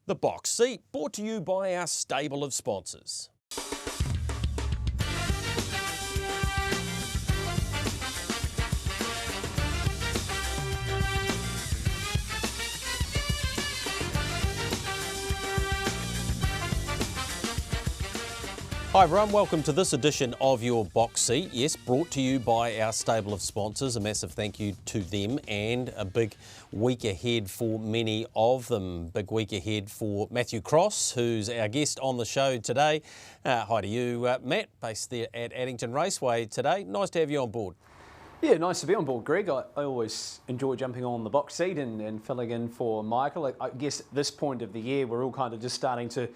The Box Seat, brought to you by our stable of sponsors. Hi everyone, welcome to this edition of your Box Seat. Yes, brought to you by our stable of sponsors. A massive thank you to them and a big week ahead for many of them. Big week ahead for Matthew Cross, who's our guest on the show today. Hi to you, Matt, based there at Addington Raceway today. Nice to have you on board. Yeah, nice to be on board, Greg. I always enjoy jumping on the box seat and filling in for Michael. I guess at this point of the year, we're all kind of just starting to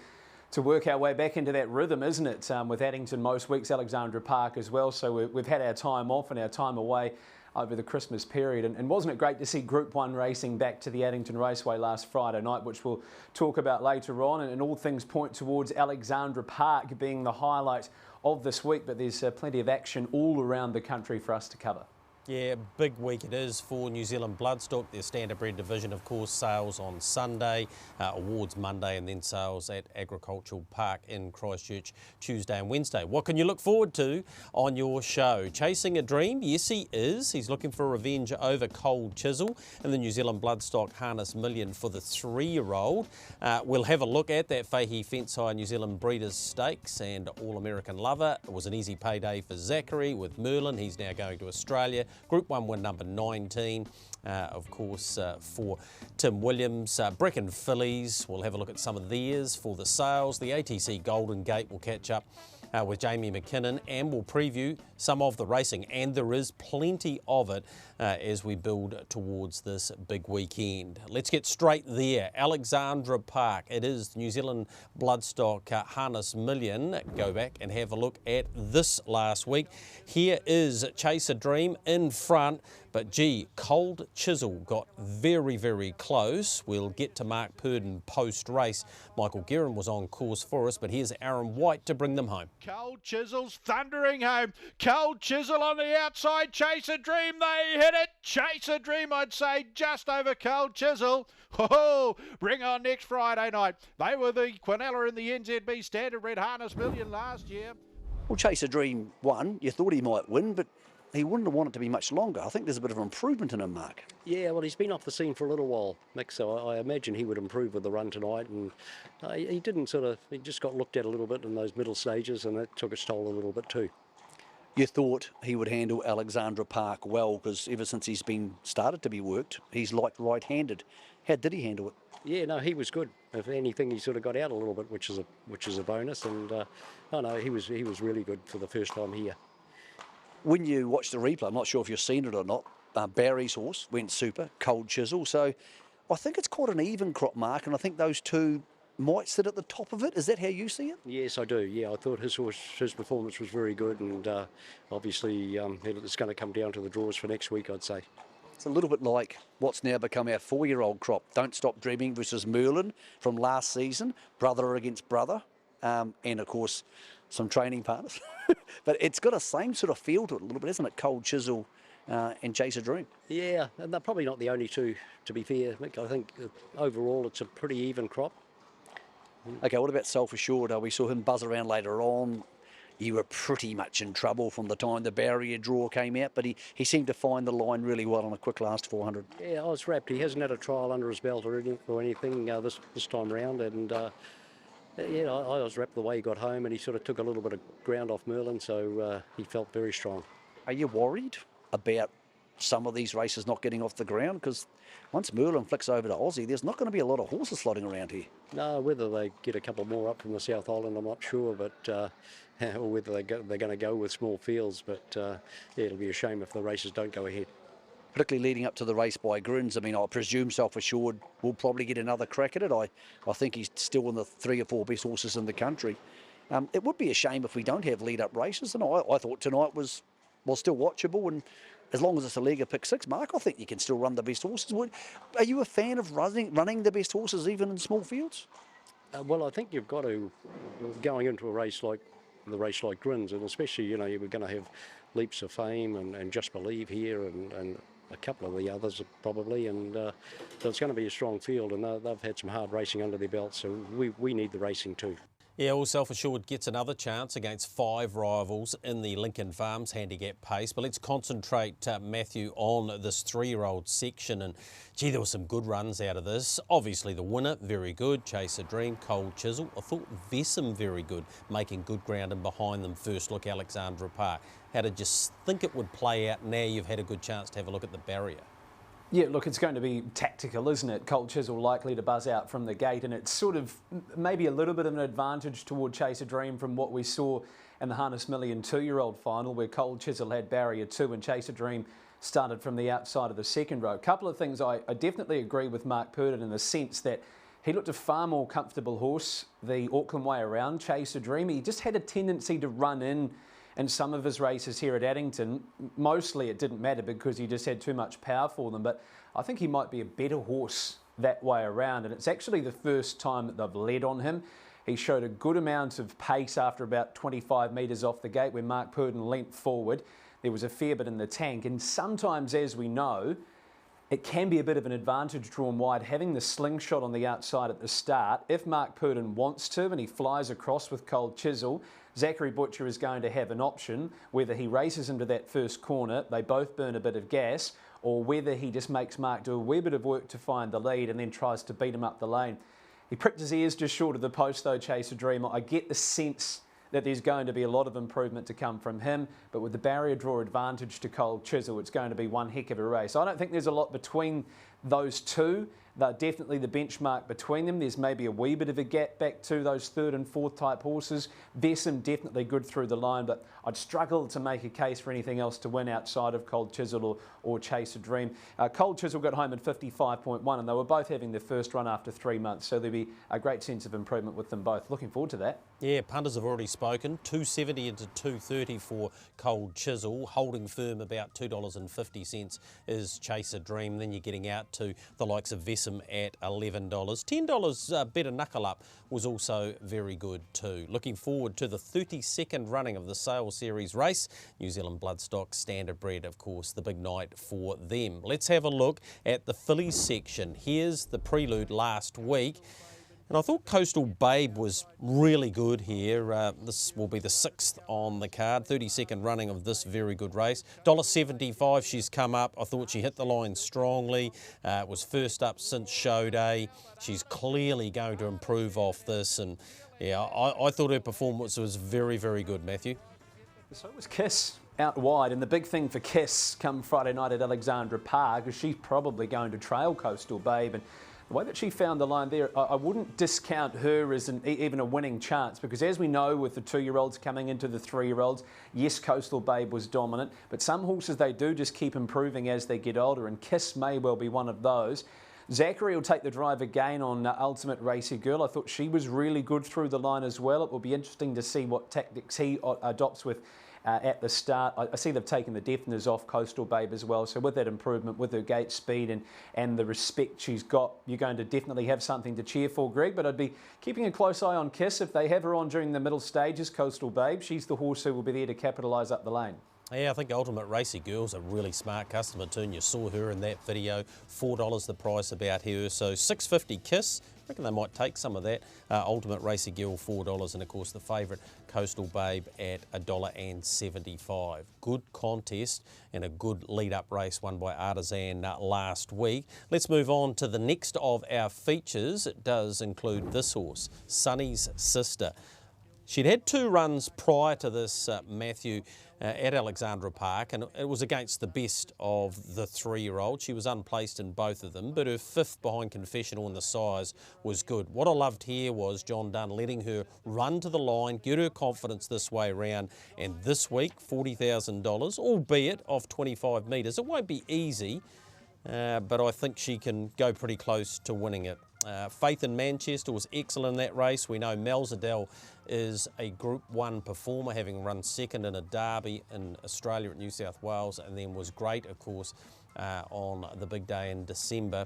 work our way back into that rhythm, isn't it? With Addington most weeks, Alexandra Park as well. So we've had our time off and our time away over the Christmas period. And wasn't it great to see Group 1 racing back to the Addington Raceway last Friday night, which we'll talk about later on. And all things point towards Alexandra Park being the highlight of this week. But there's plenty of action all around the country for us to cover. Yeah, big week it is for New Zealand Bloodstock. Their standardbred division, of course, sales on Sunday, awards Monday, and then sales at Agricultural Park in Christchurch Tuesday and Wednesday. What can you look forward to on your show? Chasing a Dream? Yes, he is. He's looking for revenge over Cold Chisel in the New Zealand Bloodstock Harness Million for the 3-year-old. We'll have a look at that Fahey Fence High New Zealand Breeders' Stakes and All-American Lover. It was an easy payday for Zachary with Merlin. He's now going to Australia. Group 1 win number 19, of course, for Tim Williams. Brecon Fillies, we'll have a look at some of theirs for the sales. The ATC Golden Gate will catch up with Jamie McKinnon and we'll preview some of the racing, and there is plenty of it as we build towards this big weekend. Let's get straight there. Alexandra Park, it is the New Zealand Bloodstock Harness Million. Go back and have a look at this last week. Here is Chase a Dream in front, but gee, Cold Chisel got very, very close. We'll get to Mark Purdon post-race. Michael Guerin was on course for us, but here's Aaron White to bring them home. Cold Chisel's thundering home. Cold Chisel on the outside. Chase a Dream, they hit it. Chase a Dream, I'd say, just over Cold Chisel. Oh, bring on next Friday night. They were the Quinella in the NZB Standardbred Harness Million last year. Well, Chase a Dream won. You thought he might win, but he wouldn't have wanted to be much longer. I think there's a bit of improvement in him, Mark. Yeah, well, he's been off the scene for a little while, Mick, so I imagine he would improve with the run tonight. And he just got looked at a little bit in those middle stages, and that took its toll a little bit too. You thought he would handle Alexandra Park well, because ever since he's been started to be worked, he's like right-handed. How did he handle it? Yeah, no, he was good. If anything, he sort of got out a little bit, which is a bonus. And he was really good for the first time here. When you watch the replay, I'm not sure if you've seen it or not, Barry's horse went super, Cold Chisel. So I think it's quite an even crop, Mark, and I think those two might sit at the top of it. Is that how you see it? Yes, I do. Yeah, I thought his performance was very good, and obviously it's going to come down to the draws for next week, I'd say. It's a little bit like what's now become our 4-year-old crop. Don't Stop Dreaming versus Merlin from last season, brother against brother, and of course some training partners. But it's got a same sort of feel to it a little bit, isn't it? Cold Chisel and Chase a Dream. Yeah, and they're probably not the only two, to be fair, Mick. I think overall it's a pretty even crop. Okay, what about Self Assured? We saw him buzz around later on. You were pretty much in trouble from the time the barrier draw came out, but he seemed to find the line really well on a quick last 400. Yeah, I was wrapped. He hasn't had a trial under his belt or anything this time round, and I was wrapped the way he got home, and he sort of took a little bit of ground off Merlin, so he felt very strong. Are you worried about some of these races not getting off the ground? Because once Merlin flicks over to Aussie, there's not going to be a lot of horses slotting around here. No, whether they get a couple more up from the South Island, I'm not sure, but or whether they're going to go with small fields. But yeah, it'll be a shame if the races don't go ahead. Particularly leading up to the race by Grins. I mean, I presume Self Assured will probably get another crack at it. I think he's still in the 3 or 4 best horses in the country. It would be a shame if we don't have lead-up races, and I thought tonight was still watchable, and as long as it's a leg of pick 6, Mark, I think you can still run the best horses. Are you a fan of running the best horses even in small fields? Well, I think you've got to, going into a race like Grins, and especially, we're going to have Leaps of Fame and Just Believe here, and a couple of the others probably, and so it's going to be a strong field, and they've had some hard racing under their belt, so we need the racing too. Yeah, well, Self Assured gets another chance against 5 rivals in the Lincoln Farms handicap pace. But let's concentrate, Matthew, on this 3-year-old section. And gee, there were some good runs out of this. Obviously, the winner, very good. Chase a Dream, Cold Chisel. I thought Vessam, very good, making good ground. And behind them, First Look, Alexandra Park. How did you think it would play out now you've had a good chance to have a look at the barrier? Yeah, look, it's going to be tactical, isn't it? Cold Chisel likely to buzz out from the gate, and it's sort of maybe a little bit of an advantage toward Chase a Dream from what we saw in the Harness Million 2-year-old final, where Cold Chisel had barrier 2 and Chase a Dream started from the outside of the second row. A couple of things I definitely agree with Mark Purdon in the sense that he looked a far more comfortable horse the Auckland way around, Chase a Dream. He just had a tendency to run in some of his races here at Addington. Mostly it didn't matter because he just had too much power for them, but I think he might be a better horse that way around, and it's actually the first time that they've led on him. He showed a good amount of pace after about 25 metres off the gate when Mark Purdon leant forward. There was a fair bit in the tank, and sometimes, as we know, it can be a bit of an advantage drawn wide, having the slingshot on the outside at the start. If Mark Purdon wants to and he flies across with Cold Chisel, Zachary Butcher is going to have an option, whether he races into that first corner, they both burn a bit of gas, or whether he just makes Mark do a wee bit of work to find the lead and then tries to beat him up the lane. He pricked his ears just short of the post though, Chase a Dream. I get the sense that there's going to be a lot of improvement to come from him, but with the barrier draw advantage to Cold Chisel, it's going to be one heck of a race. I don't think there's a lot between those two. They're definitely the benchmark between them. There's maybe a wee bit of a gap back to those 3rd and 4th type horses. Vessam definitely good through the line, but I'd struggle to make a case for anything else to win outside of Cold Chisel or Chase a Dream. Cold Chisel got home at 55.1, and they were both having their first run after 3 months, so there'll be a great sense of improvement with them both. Looking forward to that. Yeah, punters have already spoken. 270 into 230 for Cold Chisel, holding firm about $2.50 is Chase a Dream. Then you're getting out to the likes of Vessam at $11. $10 better knuckle up was also very good too. Looking forward to the 32nd running of the Sale Series race. New Zealand Bloodstock Standardbred, of course, the big night for them. Let's have a look at the fillies section. Here's the prelude last week. And I thought Coastal Babe was really good here. This will be the 6th on the card, 32nd running of this very good race. $1.75 she's come up. I thought she hit the line strongly. It was first up since show day. She's clearly going to improve off this. And yeah, I thought her performance was very, very good, Matthew. So was Kiss out wide, and the big thing for Kiss come Friday night at Alexandra Park is she's probably going to trail Coastal Babe. And the way that she found the line there, I wouldn't discount her as even a winning chance, because as we know with the 2-year-olds coming into the 3-year-olds, yes, Coastal Babe was dominant, but some horses, they do just keep improving as they get older, and Kiss may well be one of those. Zachary will take the drive again on Ultimate Racy Girl. I thought she was really good through the line as well. It will be interesting to see what tactics he adopts with at the start. I see they've taken the deafeners off Coastal Babe as well, so with that improvement, with her gate speed and the respect she's got, you're going to definitely have something to cheer for, Greg. But I'd be keeping a close eye on Kiss. If they have her on during the middle stages, Coastal Babe, she's the horse who will be there to capitalise up the lane. Yeah, I think Ultimate Racy Girl's a really smart customer too, and you saw her in that video. $4 the price about her, so $6.50 Kiss. I reckon they might take some of that. Ultimate Racy Girl $4, and of course the favourite Coastal Babe at $1.75. Good contest and a good lead-up race won by Artisan last week. Let's move on to the next of our features. It does include this horse, Sunny's Sister. She'd had 2 runs prior to this, Matthew, at Alexandra Park, and it was against the best of the 3-year-old. She was unplaced in both of them, but her 5th behind Confessional in the size was good. What I loved here was John Dunn letting her run to the line, get her confidence this way around, and this week, $40,000, albeit off 25 metres. It won't be easy, but I think she can go pretty close to winning it. Faith in Manchester was excellent in that race. We know Melzadel is a Group 1 performer, having run 2nd in a derby in Australia at New South Wales, and then was great, of course, on the big day in December,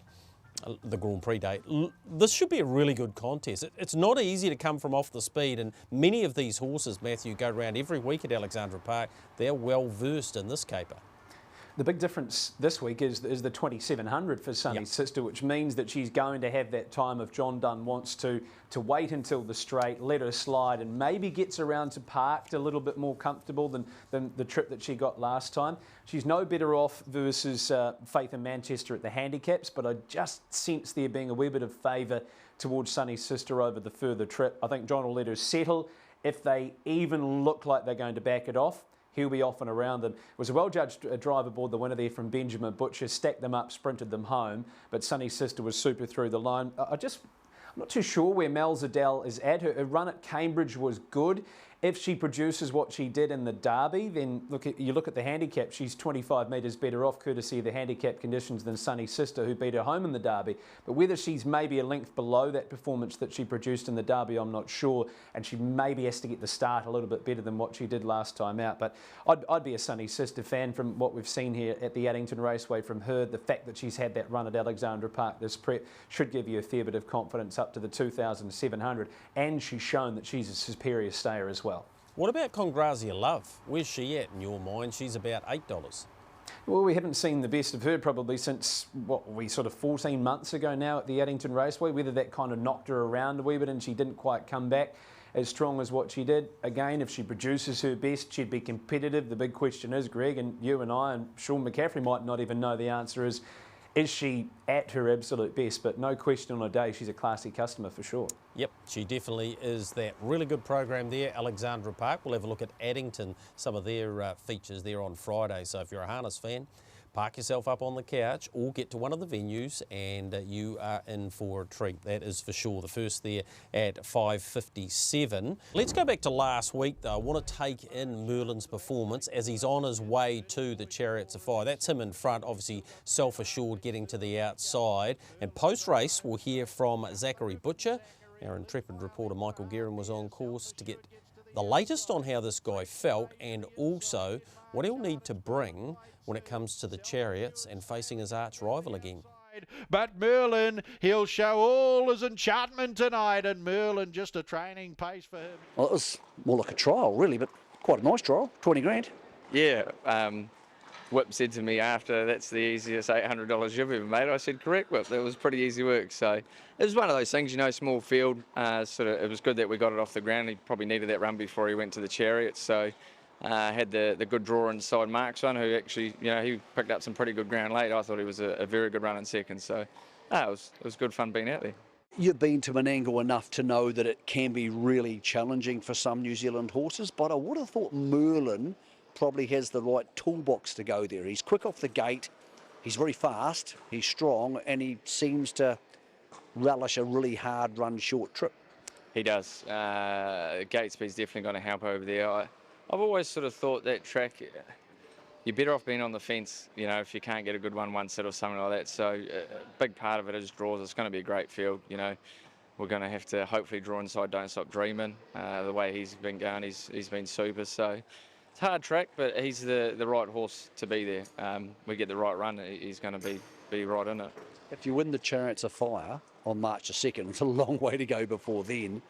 the Grand Prix day. This should be a really good contest. It's not easy to come from off the speed, and many of these horses, Matthew, go around every week at Alexandra Park. They're well versed in this caper. The big difference this week is the 2700 for Sunny's sister, which means that she's going to have that time if John Dunn wants to wait until the straight, let her slide, and maybe gets around to Parked a little bit more comfortable than the trip that she got last time. She's no better off versus Faith in Manchester at the handicaps, but I just sense there being a wee bit of favour towards Sunny's sister over the further trip. I think John will let her settle. If they even look like they're going to back it off, he'll be off and around them. It was a well-judged drive aboard the winner there from Benjamin Butcher, stacked them up, sprinted them home, but Sunny's sister was super through the line. I'm not too sure where Mel Zadell is at. Her run at Cambridge was good. If she produces what she did in the Derby, then you look at the handicap, she's 25 metres better off courtesy of the handicap conditions than Sunny's sister, who beat her home in the Derby. But whether she's maybe a length below that performance that she produced in the Derby, I'm not sure. And she maybe has to get the start a little bit better than what she did last time out. But I'd be a Sunny's sister fan from what we've seen here at the Addington Raceway from her. The fact that she's had that run at Alexandra Park this prep should give you a fair bit of confidence up to the 2,700. And she's shown that she's a superior stayer as well. What about Congrazia Love? Where's she at in your mind? She's about $8. Well, we haven't seen the best of her probably since, 14 months ago now at the Addington Raceway, whether that kind of knocked her around a wee bit and she didn't quite come back as strong as what she did. Again, if she produces her best, she'd be competitive. The big question is, Greg, and you and I and Sean McCaffrey might not even know the answer is she at her absolute best? But no question on a day, she's a classy customer for sure. Yep, she definitely is that. Really good program there, Alexandra Park. We'll have a look at Addington, some of their features there on Friday. So if you're a harness fan, park yourself up on the couch or get to one of the venues and you are in for a treat. That is for sure. The first there at 5:57. Let's go back to last week though. I want to take in Merlin's performance as he's on his way to the Chariots of Fire. That's him in front, obviously self-assured getting to the outside. And post-race we'll hear from Zachary Butcher. Our intrepid reporter Michael Guerin was on course to get the latest on how this guy felt and also what he'll need to bring when it comes to the Chariots and facing his arch rival again. But Merlin, he'll show all his enchantment tonight, and Merlin just a training pace for him. Well, it was more like a trial, really, but quite a nice trial, 20 grand. Yeah, Whip said to me after, that's the easiest $800 you've ever made. I said, correct, Whip, that was pretty easy work. So it was one of those things, small field. It was good that we got it off the ground. He probably needed that run before he went to the Chariots. So had the good draw inside Mark's one, who actually, he picked up some pretty good ground late. I thought he was a very good run in second. So it was good fun being out there. You've been to Menangle enough to know that it can be really challenging for some New Zealand horses, but I would have thought Merlin probably has the right toolbox to go there. He's quick off the gate, he's very fast, he's strong, and he seems to relish a really hard run short trip. He does. Gate speed's definitely going to help over there. I've always sort of thought that track, you're better off being on the fence, if you can't get a good one set or something like that. So a big part of it is draws. It's going to be a great field. We're going to have to hopefully draw inside Don't Stop Dreaming. The way he's been going, he's been super. So it's a hard track, but he's the right horse to be there. We get the right run, he's going to be right in it. If you win the Chariots of Fire on March the 2nd, it's a long way to go before then,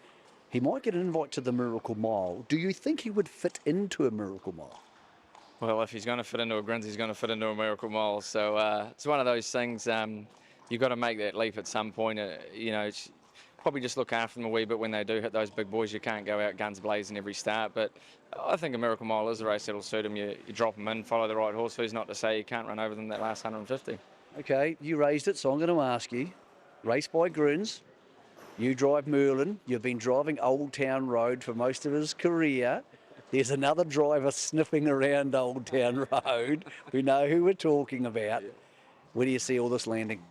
he might get an invite to the Miracle Mile. Do you think he would fit into a Miracle Mile? Well, if he's going to fit into a Grins, he's going to fit into a Miracle Mile. So it's one of those things, you've got to make that leap at some point. Probably just look after them a wee bit when they do hit those big boys. You can't go out guns blazing every start, but I think a Miracle Mile is a race that'll suit him. You drop them in, follow the right horse. Who's not to say you can't run over them that last 150? Okay, you raised it, so I'm going to ask you. Race by Grins, you drive Merlin, you've been driving Old Town Road for most of his career. There's another driver sniffing around Old Town Road. We know who we're talking about. Where do you see all this landing?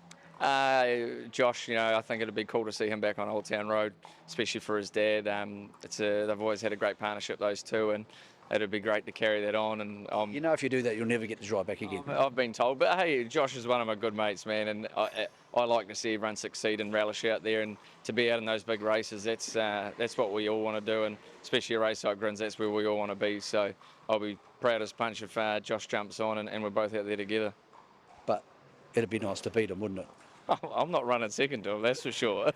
Josh, I think it'd be cool to see him back on Old Town Road, especially for his dad. They've always had a great partnership, those two, and it'd be great to carry that on. And if you do that, you'll never get to drive back again. I've been told, but hey, Josh is one of my good mates, man, and I like to see everyone succeed and relish out there, and to be out in those big races, that's what we all want to do, and especially a race like Grins, that's where we all want to be. So I'll be proud as punch if Josh jumps on and we're both out there together. But it'd be nice to beat him, wouldn't it? I'm not running second to him, that's for sure.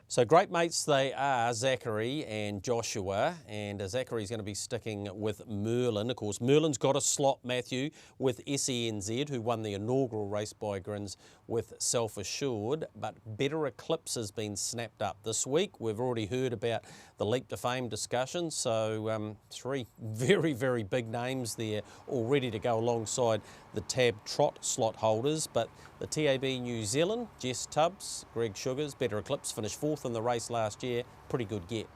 So great mates they are, Zachary and Joshua, and Zachary's going to be sticking with Merlin. Of course, Merlin's got a slot, Matthew, with SENZ, who won the inaugural race by Grins with Self Assured, but Better Eclipse has been snapped up this week. We've already heard about the Leap to Fame discussion, so three very, very big names there all ready to go alongside the Tab Trot slot holders, but the TAB New Zealand, Jess Tubbs, Greg Sugars, Better Eclipse finished 4th in the race last year. Pretty good get.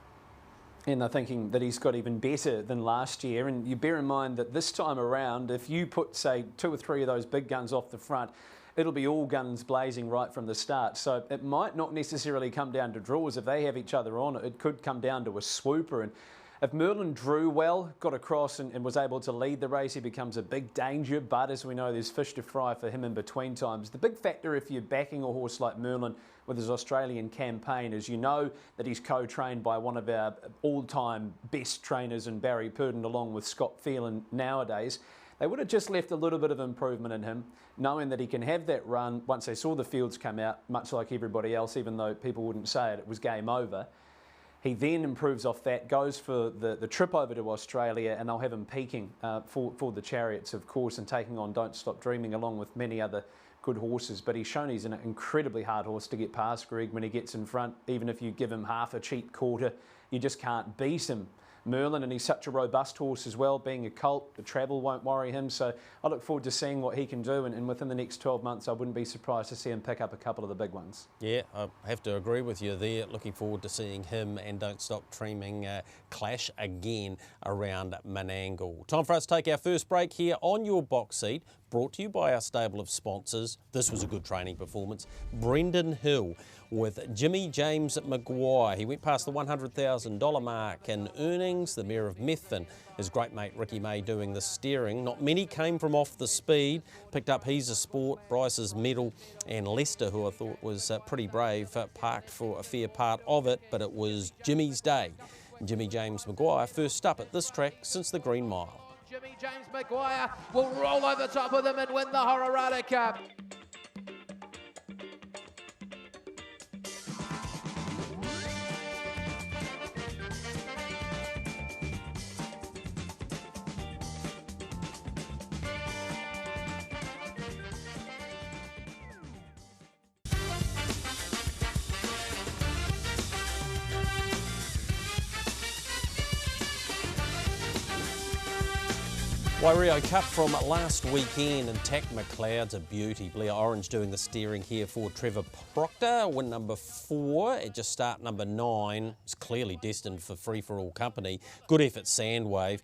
And they're thinking that he's got even better than last year. And you bear in mind that this time around, if you put, say, 2 or 3 of those big guns off the front, it'll be all guns blazing right from the start. So it might not necessarily come down to draws. If they have each other on, it could come down to a swooper. And if Merlin drew well, got across and was able to lead the race, he becomes a big danger. But as we know, there's fish to fry for him in between times. The big factor if you're backing a horse like Merlin with his Australian campaign is you know that he's co-trained by one of our all-time best trainers in Barry Purdon along with Scott Phelan nowadays. They would have just left a little bit of improvement in him, knowing that he can have that run once they saw the fields come out, much like everybody else, even though people wouldn't say it, it was game over. He then improves off that, goes for the trip over to Australia, and they'll have him peaking for the Chariots, of course, and taking on Don't Stop Dreaming along with many other good horses. But he's shown he's an incredibly hard horse to get past, Greg, when he gets in front. Even if you give him half a cheap quarter, you just can't beat him. Merlin, and he's such a robust horse as well, being a colt, the travel won't worry him, so I look forward to seeing what he can do, and within the next 12 months I wouldn't be surprised to see him pick up a couple of the big ones. Yeah, I have to agree with you there. Looking forward to seeing him and Don't Stop Dreaming clash again around Menangle. Time for us to take our first break here on Your Box Seat, brought to you by our stable of sponsors. This was a good training performance. Brendan Hill with Jimmy James Maguire. He went past the $100,000 mark in earnings. The Mayor of Methven, his great mate Ricky May doing the steering. Not many came from off the speed. Picked up He's a Sport, Bryce's Medal, and Leicester, who I thought was pretty brave, parked for a fair part of it, but it was Jimmy's day. Jimmy James Maguire first up at this track since the Green Mile. Jimmy James Maguire will roll over the top of them and win the Hororata Cup. Waireo Cup from last weekend, and Tack McLeod's a beauty. Blair Orange doing the steering here for Trevor Proctor. Win number 4 at just start number 9. It's clearly destined for free-for-all company. Good effort, Sandwave.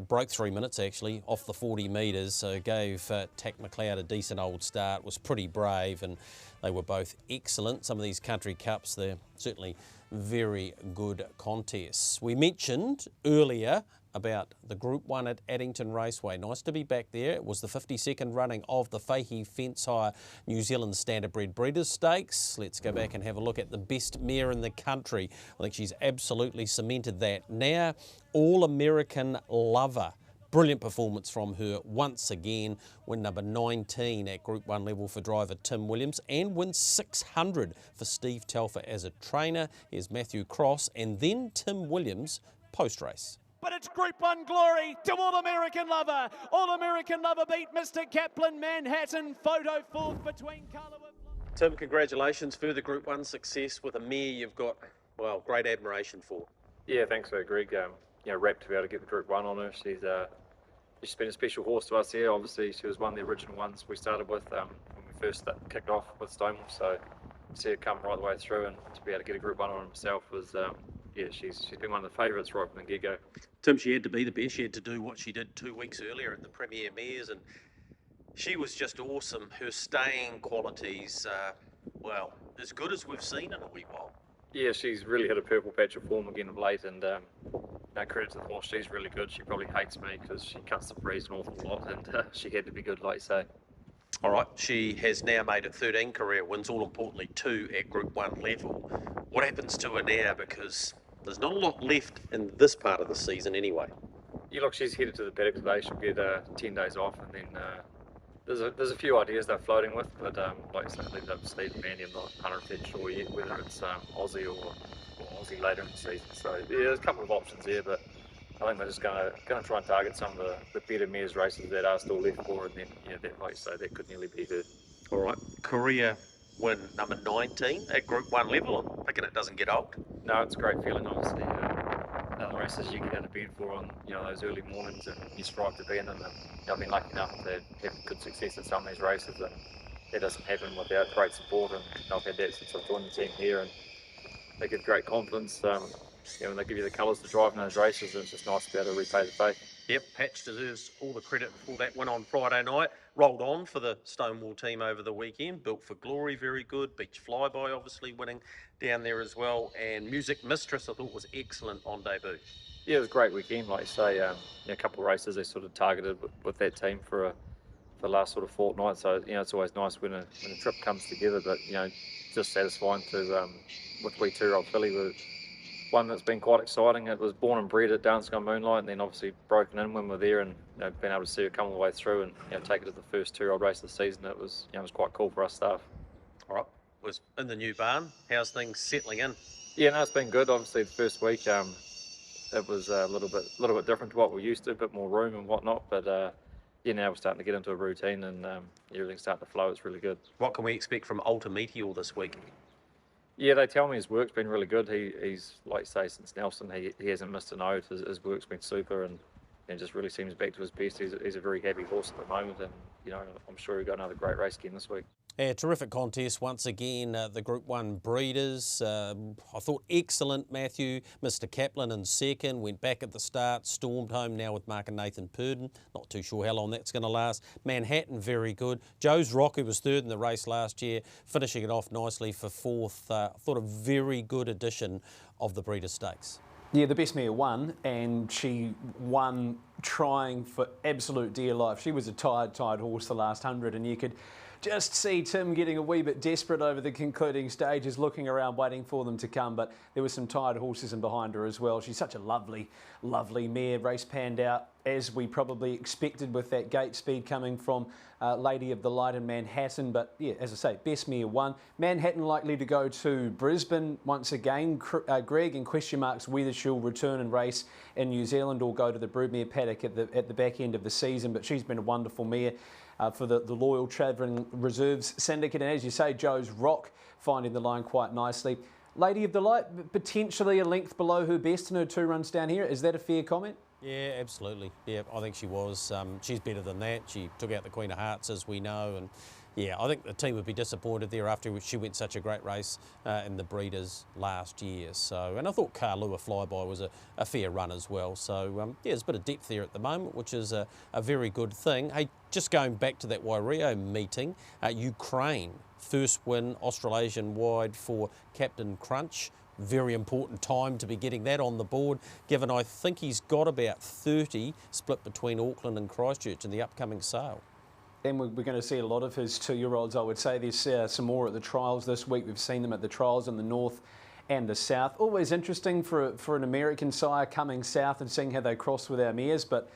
Broke 3 minutes actually off the 40 metres, so gave Tack McLeod a decent old start. Was pretty brave, and they were both excellent. Some of these country cups, they're certainly very good contests. We mentioned earlier about the Group 1 at Addington Raceway. Nice to be back there. It was the 52nd running of the Fahey Fence Hire New Zealand Standardbred Breeders' Stakes. Let's go back and have a look at the best mare in the country. I think she's absolutely cemented that. Now, All-American Lover. Brilliant performance from her once again. Win number 19 at Group 1 level for driver Tim Williams, and win 600 for Steve Telfer as a trainer. Here's Matthew Cross and then Tim Williams post-race. But it's Group 1 glory to All-American Lover. All-American Lover beat Mr. Kaplan Manhattan. Photo fourth between Carla. Tim, congratulations. Further Group 1 success with a mare you've got, well, great admiration for. Yeah, thanks for Greg. Rapt to be able to get the Group 1 on her. She's been a special horse to us here. Obviously, she was one of the original ones we started with when we first kicked off with Stonewall. So to see her come right the way through and to be able to get a Group 1 on herself was, she's been one of the favourites right from the get-go. Tim, she had to be the best. She had to do what she did 2 weeks earlier in the Premier Mares, and she was just awesome. Her staying qualities, well, as good as we've seen in a wee while. Yeah, she's really hit a purple patch of form again of late, and credit to the horse, she's really good. She probably hates me because she cuts the breeze an awful lot, and she had to be good, like you say. All right, she has now made it 13 career wins, all importantly 2 at Group 1 level. What happens to her now? Because there's not a lot left in this part of the season anyway. Yeah, look, she's headed to the paddock today. She'll get 10 days off, and then There's a few ideas they're floating with, but like I said, leave it up to Steve and Mandy. I'm not 100% sure yet whether it's Aussie or Aussie later in the season. So yeah, there's a couple of options there, but I think they're just gonna try and target some of the better mares races that are still left for, and then that, like you say, that could nearly be her. All right, career win number 19 at Group 1 level. I'm thinking it doesn't get old. No, it's a great feeling, obviously. The races you get out of bed for on those early mornings, and you strive to be in them. And I've been lucky enough to have good success at some of these races, and that doesn't happen without great support. And I've had that since I've joined the team here, and they give great confidence. When they give you the colours to drive in those races, and it's just nice to be able to repay the faith. Yep, Patch deserves all the credit for that win on Friday night. Rolled on for the Stonewall team over the weekend. Built for Glory, very good. Beach Flyby obviously winning down there as well. And Music Mistress I thought was excellent on debut. Yeah, it was a great weekend. Like you say, a couple of races they sort of targeted with that team for the last sort of fortnight. So it's always nice when a trip comes together. But just satisfying to with we 2-year-old filly with one that's been quite exciting. It was born and bred at Dancing on Moonlight, and then obviously broken in when we're there, and being able to see her come all the way through and take it to the first 2-year-old race of the season. It was was quite cool for us staff. All right, was in the new barn. How's things settling in? Yeah, no, it's been good. Obviously the first week it was a little bit different to what we're used to, a bit more room and whatnot. But now we're starting to get into a routine, and everything's starting to flow. It's really good. What can we expect from Alta Meteor this week? Yeah, they tell me his work's been really good. He's, like you say, since Nelson, he hasn't missed a note. His work's been super, and just really seems back to his best. He's a very happy horse at the moment, and I'm sure he'll got another great race again this week. Yeah, terrific contest once again. The Group 1 breeders, I thought excellent. Matthew, Mr. Kaplan in second, went back at the start, stormed home now with Mark and Nathan Purden. Not too sure how long that's going to last. Manhattan, very good. Joe's Rock, who was third in the race last year, finishing it off nicely for fourth. Thought a very good addition of the Breeders' Stakes. Yeah, the best mare won, and she won trying for absolute dear life. She was a tired horse the last 100, and you could just see Tim getting a wee bit desperate over the concluding stages, looking around waiting for them to come, but there were some tired horses in behind her as well. She's such a lovely mare. Race panned out as we probably expected, with that gate speed coming from Lady of the Light in Manhattan. But yeah, as I say, best mare won. Manhattan likely to go to Brisbane once again. Greg, in question marks whether she'll return and race in New Zealand or go to the broodmare paddock at the back end of the season. But she's been a wonderful mare for the loyal Travelling Reserves Syndicate. And as you say, Joe's Rock finding the line quite nicely. Lady of the Light, potentially a length below her best in her 2 runs down here. Is that a fair comment? Yeah, absolutely. Yeah, I think she was. She's better than that. She took out the Queen of Hearts, as we know, and yeah, I think the team would be disappointed there after she went such a great race in the breeders last year. So, and I thought Karlua Flyby was a fair run as well. So yeah, there's a bit of depth there at the moment, which is a very good thing. Hey, just going back to that Waireo meeting, Ukraine, first win Australasian wide for Captain Crunch. Very important time to be getting that on the board, given I think he's got about 30 split between Auckland and Christchurch in the upcoming sale. And we're going to see a lot of his 2-year-olds, I would say. There's some more at the trials this week. We've seen them at the trials in the north and the south. Always interesting for an American sire coming south and seeing how they cross with our mares, but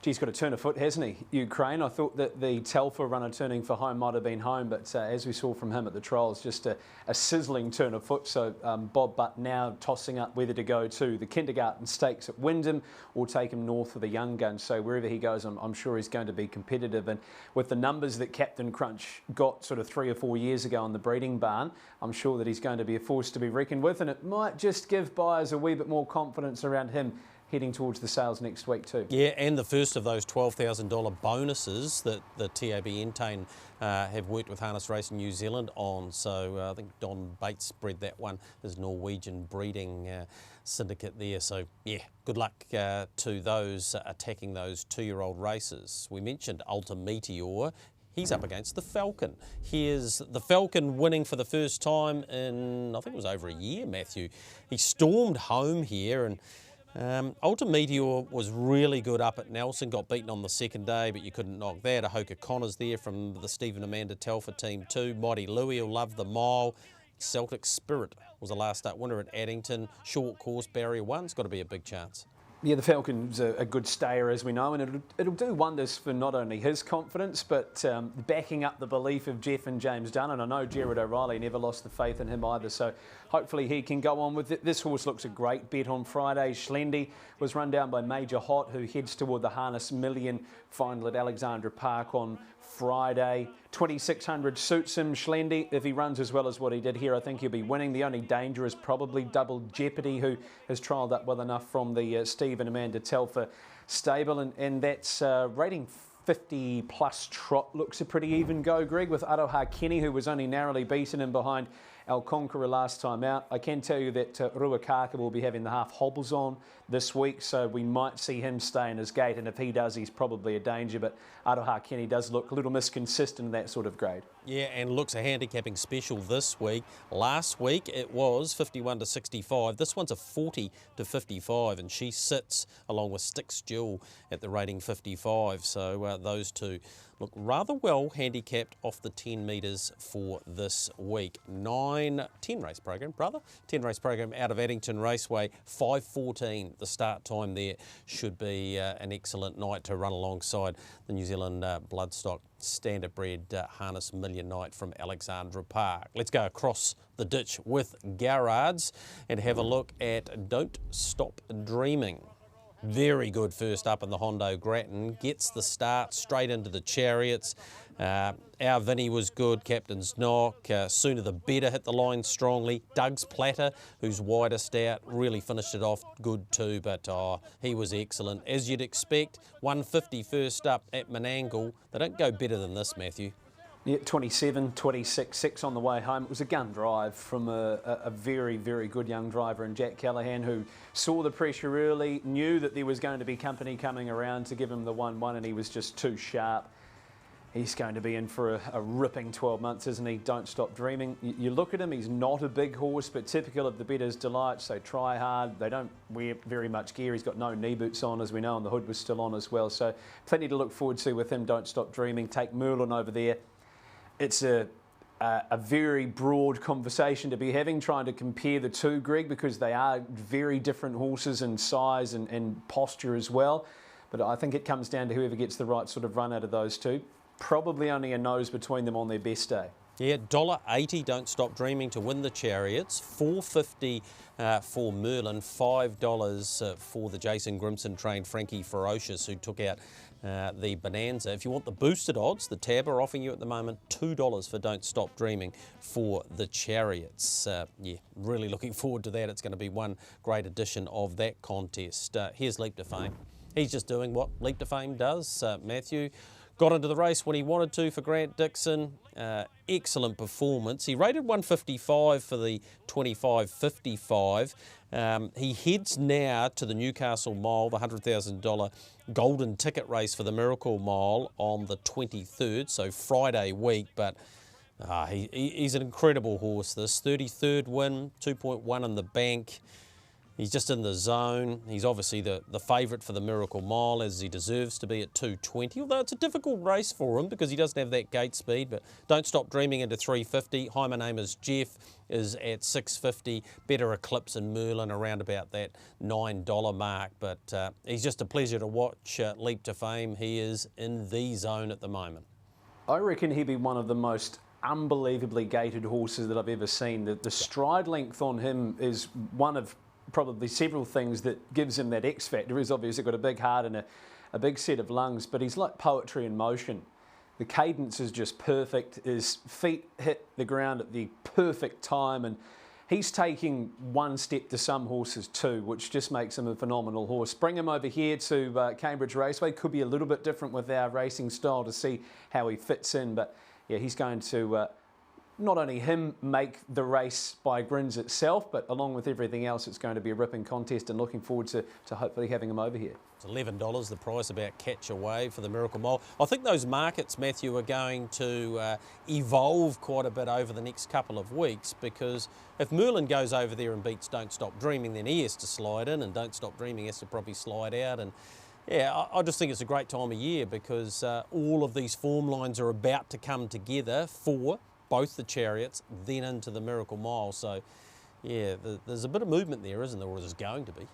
he's got a turn of foot, hasn't he, Ukraine? I thought that the Telfer runner turning for home might have been home, but as we saw from him at the trials, just a sizzling turn of foot. So Bob Butt now tossing up whether to go to the Kindergarten Stakes at Wyndham or take him north for the Young Gun. So wherever he goes, I'm sure he's going to be competitive. And with the numbers that Captain Crunch got sort of 3 or 4 years ago in the breeding barn, I'm sure that he's going to be a force to be reckoned with, and it might just give buyers a wee bit more confidence around him heading towards the sales next week too. Yeah, and the first of those $12,000 bonuses that the TAB Entain have worked with Harness Racing New Zealand on. So I think Don Bates bred that one, his Norwegian breeding syndicate there. So yeah, good luck to those attacking those 2-year-old races. We mentioned Alta Meteor. He's up against the Falcon. Here's the Falcon winning for the first time in, I think it was over a year, Matthew. He stormed home here, and Alta Meteor was really good up at Nelson, got beaten on the second day, but you couldn't knock that. Ahoka Connors there from the Stephen Amanda Telfer team too. Mighty Louie will love the mile. Celtic Spirit was the last start winner at Addington. Short course, barrier 1's got to be a big chance. Yeah, the Falcon's a good stayer, as we know, and it'll do wonders for not only his confidence, but backing up the belief of Jeff and James Dunn. And I know Jared O'Reilly never lost the faith in him either, so hopefully he can go on with it. This horse looks a great bet on Friday. Schlendy was run down by Major Hot, who heads toward the Harness Million final at Alexandra Park on Friday. 2,600 suits him. Schlendy, if he runs as well as what he did here, I think he'll be winning. The only danger is probably Double Jeopardy, who has trialled up well enough from the Steve and Amanda Telfer stable, and that's rating 50 plus trot. Looks a pretty even go, Greg, with Aroha Kenny, who was only narrowly beaten in behind Alconqueror last time out. I can tell you that Ruakaka will be having the half hobbles on this week, so we might see him stay in his gate, and if he does, he's probably a danger, but Aroha Kenny does look a little misconsistent in that sort of grade. Yeah, and looks a handicapping special this week. Last week it was 51 to 65. This one's a 40 to 55, and she sits along with Styx Jewel at the rating 55. So those two look rather well handicapped off the 10 metres for this week. 10 race program out of Addington Raceway, 5:14. The start time there should be an excellent night to run alongside the New Zealand Bloodstock Standardbred Harness Million Night from Alexandra Park. Let's go across the ditch with Garrards and have a look at Don't Stop Dreaming. Very good first up in the Hondo Grattan. Gets the start straight into the Chariots. Our Vinny was good, Captain's Knock. Sooner the Better hit the line strongly. Doug's Platter, who's widest out, really finished it off good too, but he was excellent. As you'd expect, 150 first up at Menangle. They don't go better than this, Matthew. Yeah, 27, 26, 6 on the way home. It was a gun drive from a very, very good young driver in Jack Callahan, who saw the pressure early, knew that there was going to be company coming around to give him the 1-1, and he was just too sharp. He's going to be in for a ripping 12 months, isn't he? Don't Stop Dreaming. You look at him, he's not a big horse, but typical of the Better's Delight, so try hard. They don't wear very much gear. He's got no knee boots on, as we know, and the hood was still on as well. So plenty to look forward to with him. Don't Stop Dreaming. Take Merlin over there. It's a very broad conversation to be having, trying to compare the two, Greg, because they are very different horses in size and posture as well. But I think it comes down to whoever gets the right sort of run out of those two. Probably only a nose between them on their best day. Yeah, $1.80, Don't Stop Dreaming to win the Chariots. $4.50 for Merlin, $5 for the Jason Grimson trained Frankie Ferocious, who took out the Bonanza. If you want the boosted odds, the Tab are offering you at the moment $2 for Don't Stop Dreaming for the Chariots. Yeah, really looking forward to that. It's going to be one great edition of that contest. Here's Leap to Fame. He's just doing what Leap to Fame does, Matthew. Got into the race when he wanted to for Grant Dixon. Excellent performance. He rated 155 for the 25.55. He heads now to the Newcastle Mile, the $100,000 golden ticket race for the Miracle Mile on the 23rd, so Friday week. But he's an incredible horse, this. 33rd win, 2.1 in the bank. He's just in the zone. He's obviously the favourite for the Miracle Mile, as he deserves to be at 220, although it's a difficult race for him because he doesn't have that gate speed. But Don't Stop Dreaming into 350. Hi, my name is Jeff is at 650. Better Eclipse and Merlin around about that $9 mark. But he's just a pleasure to watch Leap to Fame. He is in the zone at the moment. I reckon he'd be one of the most unbelievably gated horses that I've ever seen. The stride length on him is one of probably several things that gives him that X factor. He's obviously got a big heart and a big set of lungs, but he's like poetry in motion. The cadence is just perfect. His feet hit the ground at the perfect time, and he's taking one step to some horses too, which just makes him a phenomenal horse. Bring him over here to Cambridge Raceway. Could be a little bit different with our racing style to see how he fits in, but yeah, he's going to not only him make the race by grins itself, but along with everything else, it's going to be a ripping contest, and looking forward to hopefully having him over here. It's $11, the price, about catch a wave for the Miracle Mile. I think those markets, Matthew, are going to evolve quite a bit over the next couple of weeks, because if Merlin goes over there and beats Don't Stop Dreaming, then he has to slide in, and Don't Stop Dreaming has to probably slide out. And yeah, I just think it's a great time of year because all of these form lines are about to come together for both the Chariots, then into the Miracle Mile. So, yeah, there's a bit of movement there, isn't there? Or there's going to be.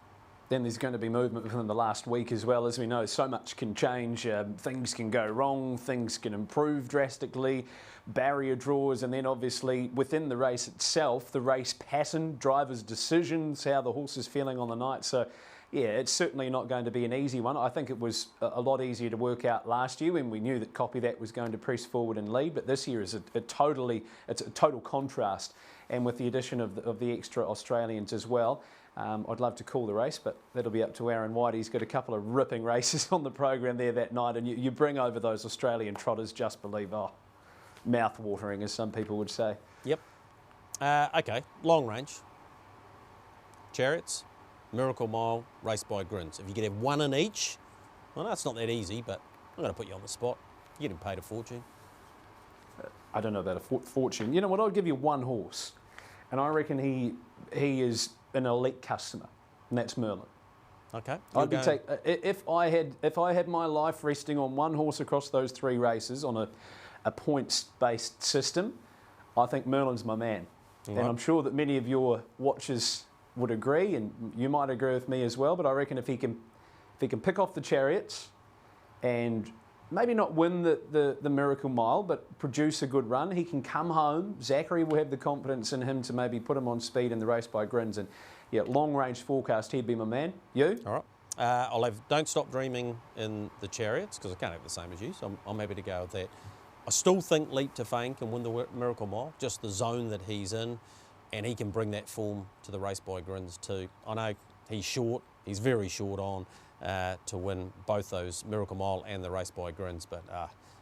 then there's going to be movement within the last week as well. As we know, so much can change. Things can go wrong. Things can improve drastically. Barrier draws, and then obviously within the race itself, the race pattern, drivers' decisions, how the horse is feeling on the night. So, yeah, it's certainly not going to be an easy one. I think it was a lot easier to work out last year when we knew that Copy That was going to press forward and lead. But this year is a total contrast, and with the addition of the extra Australians as well. I'd love to call the race, but that'll be up to Aaron White. He's got a couple of ripping races on the program there that night, and you bring over those Australian trotters, just believe, mouth-watering, as some people would say. Yep. Okay, long range. Chariots, Miracle Mile, Race by Grins. If you could have one in each, well, no, it's not that easy, but I'm going to put you on the spot. You're getting paid a fortune. I don't know about a fortune. You know what? I'll give you one horse, and I reckon he is an elite customer, and that's Merlin. Okay. If I had my life resting on one horse across those 3 races on a points-based system, I think Merlin's my man. Right. And I'm sure that many of your watchers would agree, and you might agree with me as well. But I reckon if he can pick off the Chariots and maybe not win the Miracle Mile, but produce a good run, he can come home. Zachary will have the confidence in him to maybe put him on speed in the Race by Grins. And yeah, long range forecast, he'd be my man. You? All right. I'll have Don't Stop Dreaming in the Chariots, because I can't have the same as you, so I'm happy to go with that. I still think Leap to Fame can win the Miracle Mile, just the zone that he's in, and he can bring that form to the Race by Grins too. I know he's short, he's very short on to win both those Miracle Mile and the Race by Grins, but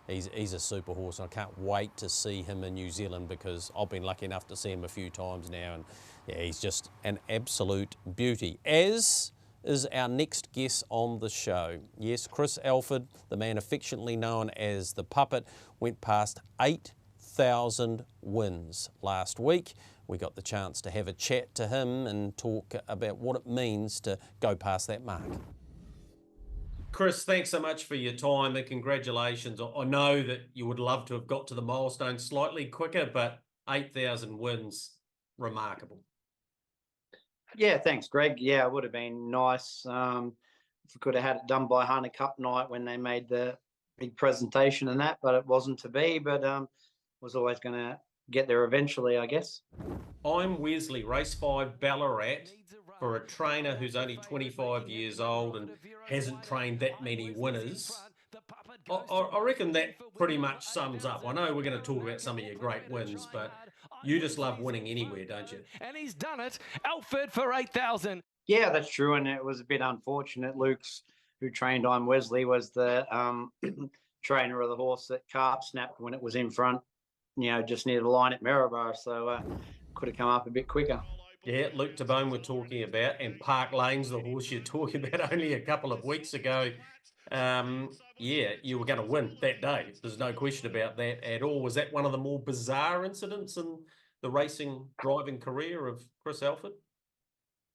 he's a super horse, and I can't wait to see him in New Zealand, because I've been lucky enough to see him a few times now, and yeah, he's just an absolute beauty, as is our next guest on the show. Yes, Chris Alford, the man affectionately known as the Puppet, went past 8,000 wins last week. We got the chance to have a chat to him and talk about what it means to go past that mark. Chris, thanks so much for your time and congratulations. I know that you would love to have got to the milestone slightly quicker, but 8,000 wins, remarkable. Yeah, thanks, Greg. Yeah, it would have been nice if we could have had it done by Hunter Cup night when they made the big presentation and that, but it wasn't to be. But was always going to get there eventually, I guess. I'm Wesley, Race 5 Ballarat, for a trainer who's only 25 years old and hasn't trained that many winners. I reckon that pretty much sums up. I know we're going to talk about some of your great wins, but you just love winning anywhere, don't you? And he's done it. Alford for 8,000. Yeah, that's true, and it was a bit unfortunate. Luke's, who trained on Wesley, was the trainer of the horse that Carp snapped when it was in front, you know, just near the line at Maryborough, so could have come up a bit quicker. Yeah, Luke Tabone we're talking about, and Park Lane's the horse you're talking about only a couple of weeks ago. Yeah, you were going to win that day. There's no question about that at all. Was that one of the more bizarre incidents in the racing driving career of Chris Alford?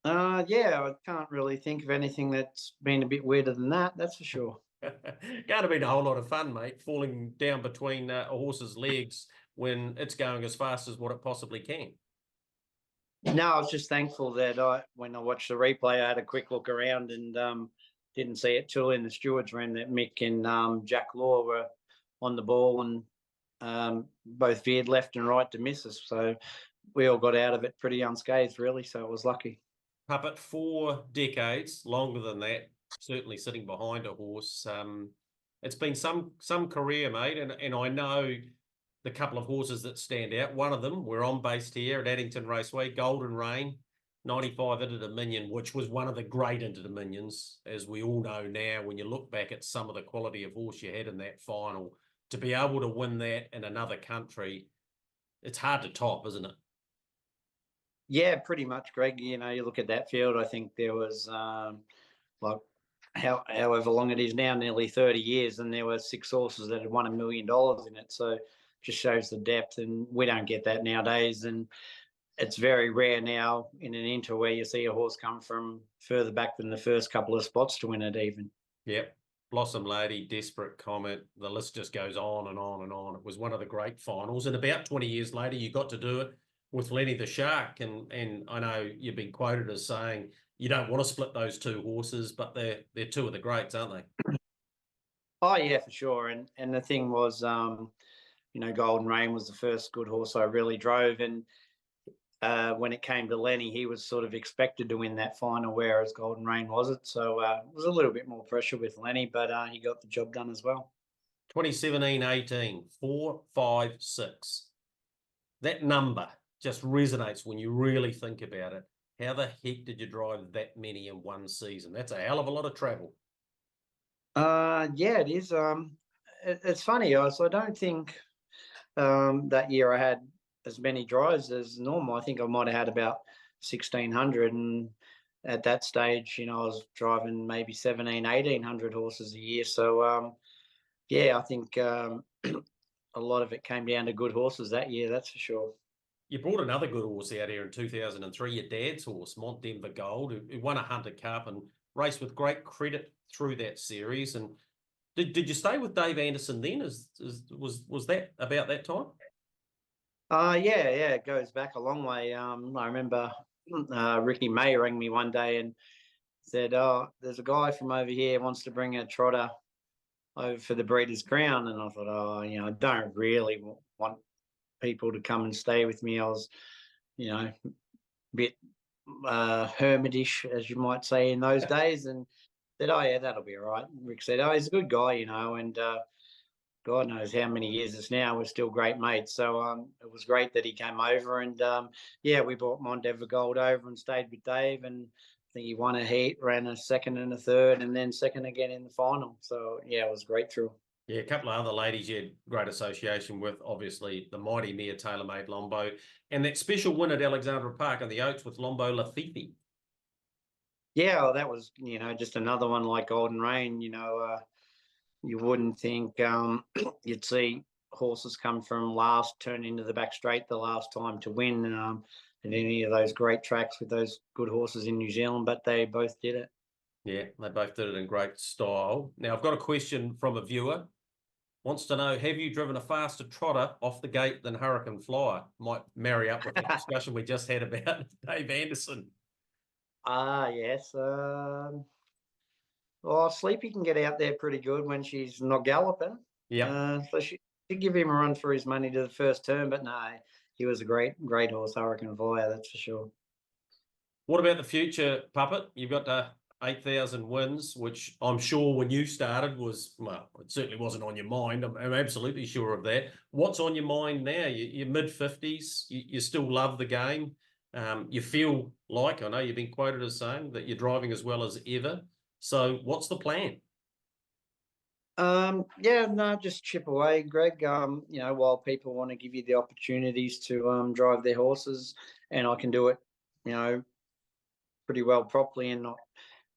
Yeah, I can't really think of anything that's been a bit weirder than that, that's for sure. Can't have been a whole lot of fun, mate, falling down between a horse's legs when it's going as fast as what it possibly can. No, I was just thankful that when I watched the replay, I had a quick look around and didn't see it till in the stewards' room that Mick and Jack Law were on the ball and both veered left and right to miss us. So we all got out of it pretty unscathed, really, so it was lucky. Puppet, 4 decades, longer than that, certainly sitting behind a horse. It's been some career, mate, and I know the couple of horses that stand out. One of them, we're on based here at Addington Raceway, Golden Rain, 95 Into Dominion, which was one of the great Into Dominions, as we all know now, when you look back at some of the quality of horse you had in that final. To be able to win that in another country, it's hard to top, isn't it? Yeah, pretty much, Greg. You know, you look at that field, I think there was, however long it is now, nearly 30 years, and there were 6 horses that had won $1 million in it. So just shows the depth, and we don't get that nowadays. And it's very rare now in an Inter where you see a horse come from further back than the first couple of spots to win it even. Yep. Blossom Lady, Desperate Comet, the list just goes on and on and on. It was one of the great finals. And about 20 years later, you got to do it with Lenny the Shark. And I know you've been quoted as saying you don't want to split those two horses, but they're two of the greats, aren't they? Oh yeah, for sure. And the thing was, Golden Rain was the first good horse I really drove, and when it came to Lenny, he was sort of expected to win that final, whereas Golden Rain wasn't. So it was a little bit more pressure with Lenny, but he got the job done as well. 2017-18, 4, 5, 6. That number just resonates when you really think about it. How the heck did you drive that many in one season? That's a hell of a lot of travel. Yeah, it is. It's funny. I don't think that year I had as many drives as normal. I think I might have had about 1,600, and at that stage, I was driving maybe 1,800 horses a year. So yeah, I think a lot of it came down to good horses that year. That's for sure. You brought another good horse out here in 2003, your dad's horse, Mont Denver Gold, who won a Hunter Cup and raced with great credit through that series. And did you stay with Dave Anderson then? Was that about that time? Yeah, it goes back a long way. I remember Ricky May rang me one day and said, "Oh, there's a guy from over here wants to bring a trotter over for the Breeders' Crown." And I thought, I don't really want people to come and stay with me. I was, a bit hermitish, as you might say, in those days, and said, "Oh yeah, that'll be all right." Rick said, "Oh, he's a good guy, and God knows how many years it's now. We're still great mates." So it was great that he came over, and yeah, we brought Mont Denver Gold over and stayed with Dave, and I think he won a heat, ran a second and a third, and then second again in the final. So yeah, it was a great thrill. Yeah, a couple of other ladies you had great association with, obviously the mighty Mia Tailor-Made Lombo, and that special win at Alexandra Park on the Oaks with Lombo Lafifi. Yeah, well, that was, just another one like Golden Rain. You wouldn't think you'd see horses come from last, turn into the back straight the last time to win at any of those great tracks with those good horses in New Zealand, but they both did it. Yeah, they both did it in great style. Now, I've got a question from a viewer. Wants to know, have you driven a faster trotter off the gate than Hurricane Flyer? Might marry up with the discussion we just had about Dave Anderson. Yes. Well, Sleepy can get out there pretty good when she's not galloping. Yeah. So she give him a run for his money to the first turn, but no, he was a great horse, Hurricane Flyer, that's for sure. What about the future, Puppet? You've got 8,000 wins, which I'm sure when you started was, well, it certainly wasn't on your mind. I'm absolutely sure of that. What's on your mind now? You're mid-50s. You still love the game. You feel like, I know you've been quoted as saying that you're driving as well as ever. So what's the plan? Yeah, no, just chip away, Greg. While people want to give you the opportunities to drive their horses, and I can do it, pretty well properly and not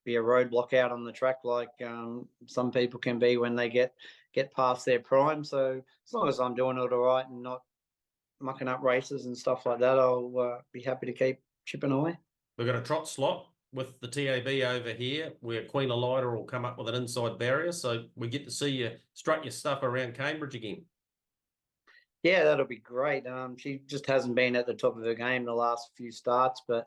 be a roadblock out on the track like some people can be when they get past their prime. So as long as I'm doing it all right and not mucking up races and stuff like that, I'll be happy to keep chipping away. We've got a trot slot with the TAB over here where Queen Elida will come up with an inside barrier, so we get to see you strut your stuff around Cambridge again. Yeah, that'll be great. She just hasn't been at the top of her game the last few starts, but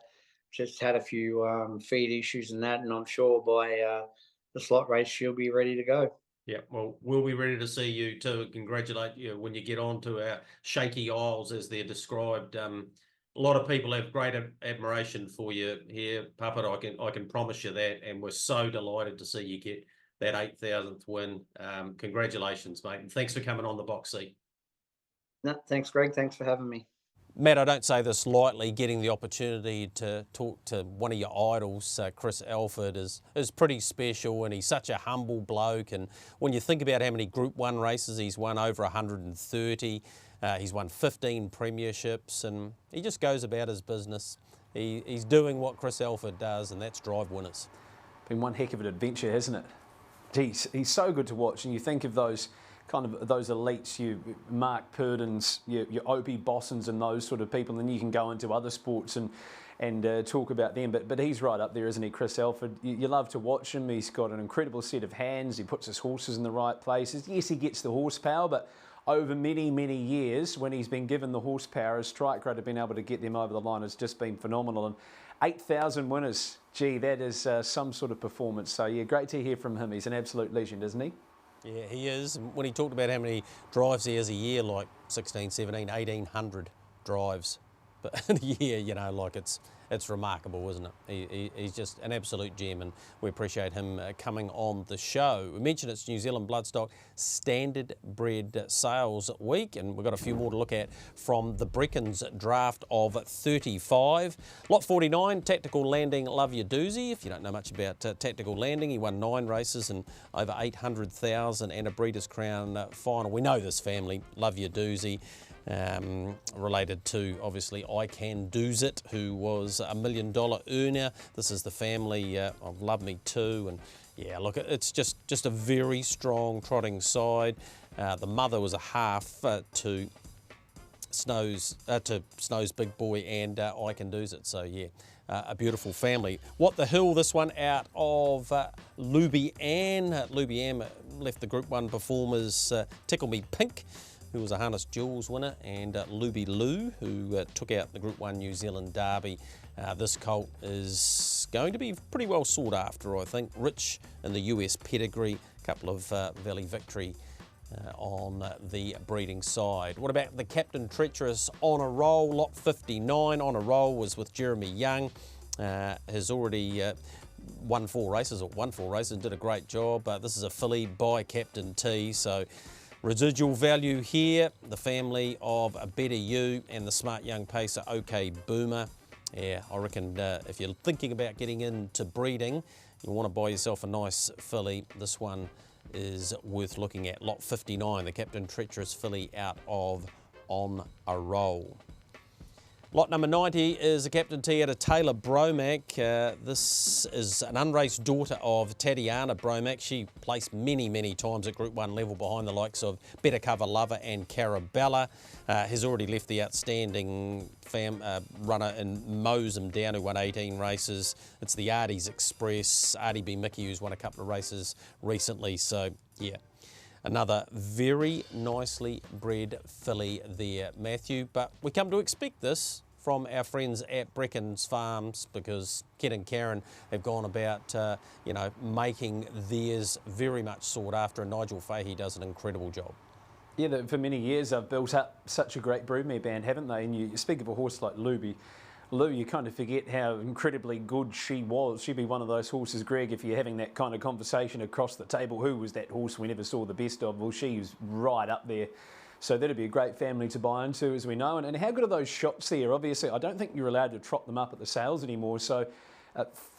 just had a few feed issues and that, and I'm sure by the slot race she'll be ready to go. Yeah, well, we'll be ready to see you too and congratulate you when you get on to our shaky isles as they're described. A lot of people have great admiration for you here, Puppet. I can promise you that, and we're so delighted to see you get that 8,000th win. Congratulations, mate, and thanks for coming on the box seat. No, thanks, Greg. Thanks for having me. Matt, I don't say this lightly, getting the opportunity to talk to one of your idols, Chris Alford, is pretty special, and he's such a humble bloke. And when you think about how many Group 1 races he's won, over 130, he's won 15 premierships, and he just goes about his business. He's doing what Chris Alford does, and that's drive winners. Been one heck of an adventure, hasn't it? Geez, he's so good to watch, and you think of those elites, you Mark Purdens, your Opie Bossons and those sort of people, and then you can go into other sports and talk about them. But he's right up there, isn't he, Chris Alford? You love to watch him. He's got an incredible set of hands. He puts his horses in the right places. Yes, he gets the horsepower, but over many, many years, when he's been given the horsepower, his strike rate of being able to get them over the line has just been phenomenal. And 8,000 winners. Gee, that is some sort of performance. So, yeah, great to hear from him. He's an absolute legend, isn't he? Yeah, he is. And when he talked about how many drives he has a year, like 16, 17, 1,800 drives. But in a year, you know, like it's remarkable, isn't it? He's just an absolute gem, and we appreciate him coming on the show. We mentioned it's New Zealand Bloodstock Standard Bred Sales Week, and we've got a few more to look at from the Brecken's draft of 35. Lot 49, Tactical Landing, Love Your Doozy. If you don't know much about Tactical Landing, he won 9 races and over 800,000 and a Breeders' Crown final. We know this family, Love Your Doozy. Related to, obviously, I Can Do's It, who was $1 million earner. This is the family of Love Me Too, and yeah, look, it's just a very strong trotting side. The mother was a half to Snow's Big Boy and I Can Do's It, so yeah. A beautiful family. What the Hill, this one out of Luby Ann. Luby Ann left the Group 1 performers Tickle Me Pink, who was a Harness Jewels winner, and Luby Lou, who took out the Group 1 New Zealand Derby. This colt is going to be pretty well sought after, I think. Rich in the US pedigree, a couple of Valley Victory on the breeding side. What about the Captain Treacherous On a Roll, lot 59? On a Roll was with Jeremy Young. Has already won 4 races and did a great job. This is a filly by Captain T, so residual value here, the family of A Better You and the smart young pacer OK Boomer. Yeah, I reckon if you're thinking about getting into breeding, you want to buy yourself a nice filly, this one is worth looking at. Lot 59, the Captain Treacherous filly out of On a Roll. Lot number 90 is a Captain T at a Taylor Bromack. This is an unraced daughter of Tatiana Bromack. She placed many times at Group 1 level behind the likes of Better Cover Lover and Carabella. Has already left the outstanding runner in Mosem Down, who won 18 races. It's the Ardy's Express, Ardy B. Mickey, who's won a couple of races recently. So, yeah. Another very nicely bred filly there, Matthew. But we come to expect this from our friends at Brecken's Farms, because Ken and Karen have gone about, making theirs very much sought after, and Nigel Fahey does an incredible job. Yeah, for many years they've built up such a great broodmare band, haven't they? And you speak of a horse like Lou, you kind of forget how incredibly good she was. She'd be one of those horses, Greg, if you're having that kind of conversation across the table. Who was that horse we never saw the best of? Well, she's right up there. So that'd be a great family to buy into, as we know. And how good are those shots there? Obviously, I don't think you're allowed to trot them up at the sales anymore. So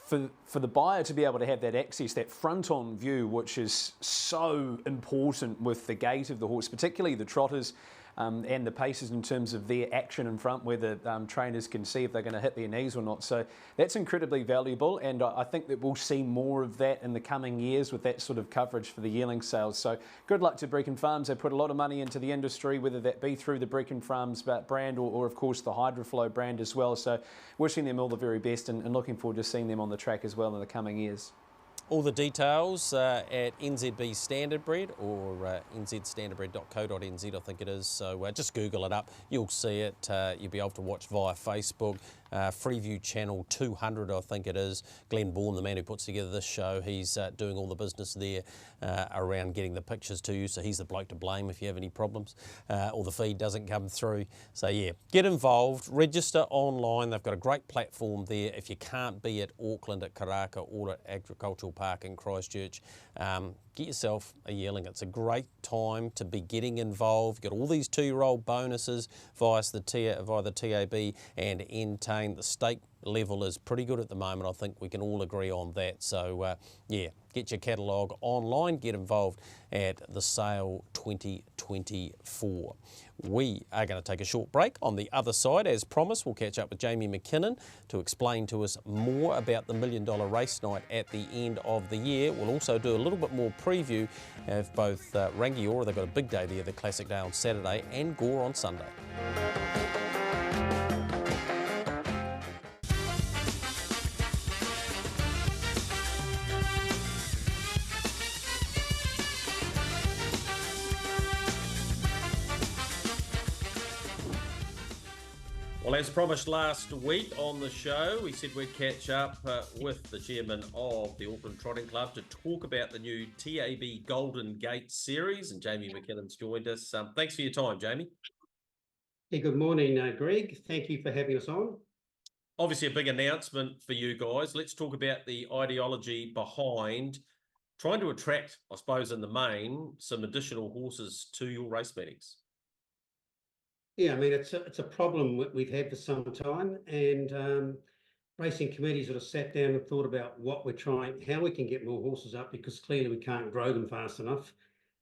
for the buyer to be able to have that access, that front-on view, which is so important with the gait of the horse, particularly the trotters, and the paces in terms of their action in front, where the trainers can see if they're going to hit their knees or not. So that's incredibly valuable, and I think that we'll see more of that in the coming years with that sort of coverage for the yearling sales. So good luck to Brecken Farms. They put a lot of money into the industry, whether that be through the Brecken Farms brand or of course the Hydroflow brand as well. So wishing them all the very best, and looking forward to seeing them on the track as well in the coming years. All the details at NZB Standardbred or nzstandardbred.co.nz, I think it is. So just Google it up. You'll see it. You'll be able to watch via Facebook. Freeview Channel 200, I think it is. Glenn Bourne, the man who puts together this show, he's doing all the business there around getting the pictures to you. So he's the bloke to blame if you have any problems or the feed doesn't come through. So yeah, get involved. Register online. They've got a great platform there. If you can't be at Auckland, at Karaka, or at Agricultural Park in Christchurch, get yourself a yearling. It's a great time to be getting involved. You've got all these 2-year-old bonuses via the TAB and Entane. The stake level is pretty good at the moment. I think we can all agree on that. So yeah, get your catalogue online, get involved at the sale 2024. We are going to take a short break. On the other side, as promised, we'll catch up with Jamie McKinnon to explain to us more about the $1 Million Race Night at the end of the year. We'll also do a little bit more preview of both Rangiora, they've got a big day there, the Classic Day on Saturday, and Gore on Sunday. Well, as promised last week on the show, we said we'd catch up with the chairman of the Auckland Trotting Club to talk about the new TAB Golden Gate Series, and Jamie McKinnon's joined us. Thanks for your time, Jamie. Hey, good morning, Greg. Thank you for having us on. Obviously a big announcement for you guys. Let's talk about the ideology behind trying to attract, I suppose, in the main, some additional horses to your race meetings. Yeah, I mean, it's a problem we've had for some time, and racing committees sort of sat down and thought about what we're trying, how we can get more horses up, because clearly we can't grow them fast enough,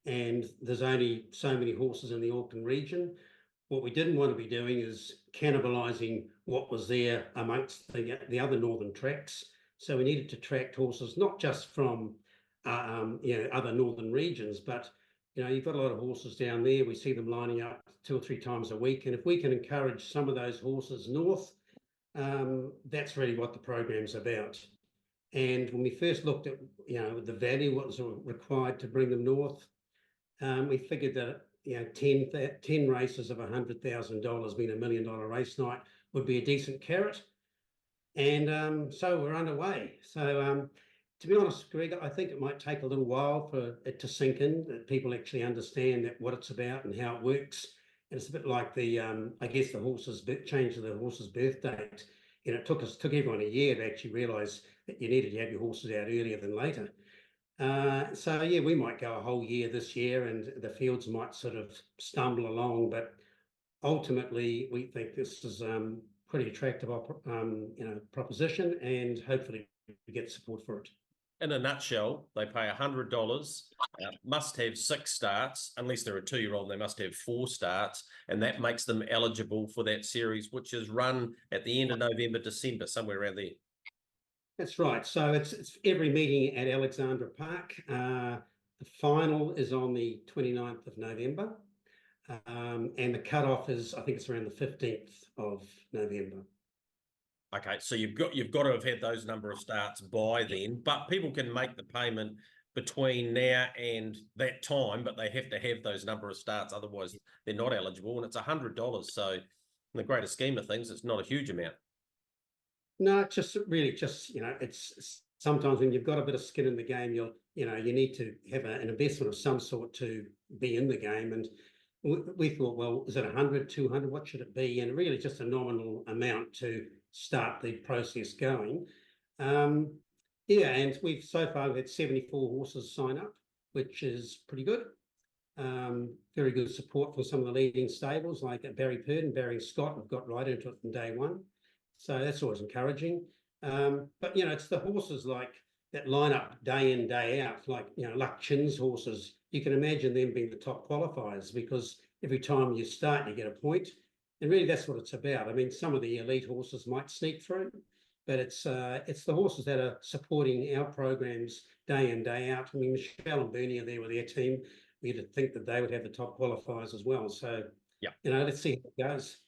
and there's only so many horses in the Auckland region. What we didn't want to be doing is cannibalising what was there amongst the other northern tracks. So we needed to attract horses, not just from other northern regions, but you've got a lot of horses down there. We see them lining up 2 or 3 times a week, and if we can encourage some of those horses north, that's really what the program's about. And when we first looked at the value, what was required to bring them north, we figured that 10 races of $100,000, being $1 million race night, would be a decent carrot. And so we're underway. So to be honest, Greg, I think it might take a little while for it to sink in, that people actually understand what it's about and how it works. And it's a bit like the, I guess, the horse's change of the horse's birth date. It took everyone a year to actually realise that you needed to have your horses out earlier than later. So yeah, we might go a whole year this year, and the fields might sort of stumble along. But ultimately, we think this is pretty attractive, proposition, and hopefully we get support for it. In a nutshell, they pay $100, must have 6 starts. Unless they're a 2-year-old, they must have 4 starts, and that makes them eligible for that series, which is run at the end of November, December, somewhere around there. That's right. So it's every meeting at Alexandra Park. The final is on the 29th of November, and the cutoff is, I think it's around the 15th of November. Okay, so you've got to have had those number of starts by then, but people can make the payment between now and that time, but they have to have those number of starts, otherwise they're not eligible, and it's $100. So in the greater scheme of things, it's not a huge amount. No, it's just it's sometimes when you've got a bit of skin in the game, you need to have an investment of some sort to be in the game. And we thought, well, is it 100, 200? What should it be? And really just a nominal amount to start the process going. And we've so far had 74 horses sign up, which is pretty good. Very good support for some of the leading stables like Barry Perd and Barry Scott have got right into it from day one. So that's always encouraging. But, it's the horses like that line up day in, day out, like, Luck Chin's horses. You can imagine them being the top qualifiers, because every time you start, you get a point. And really, that's what it's about. I mean, some of the elite horses might sneak through, but it's the horses that are supporting our programs day in, day out. I mean, Michelle and Bernie are there with their team. We'd think that they would have the top qualifiers as well. So, let's see how it goes.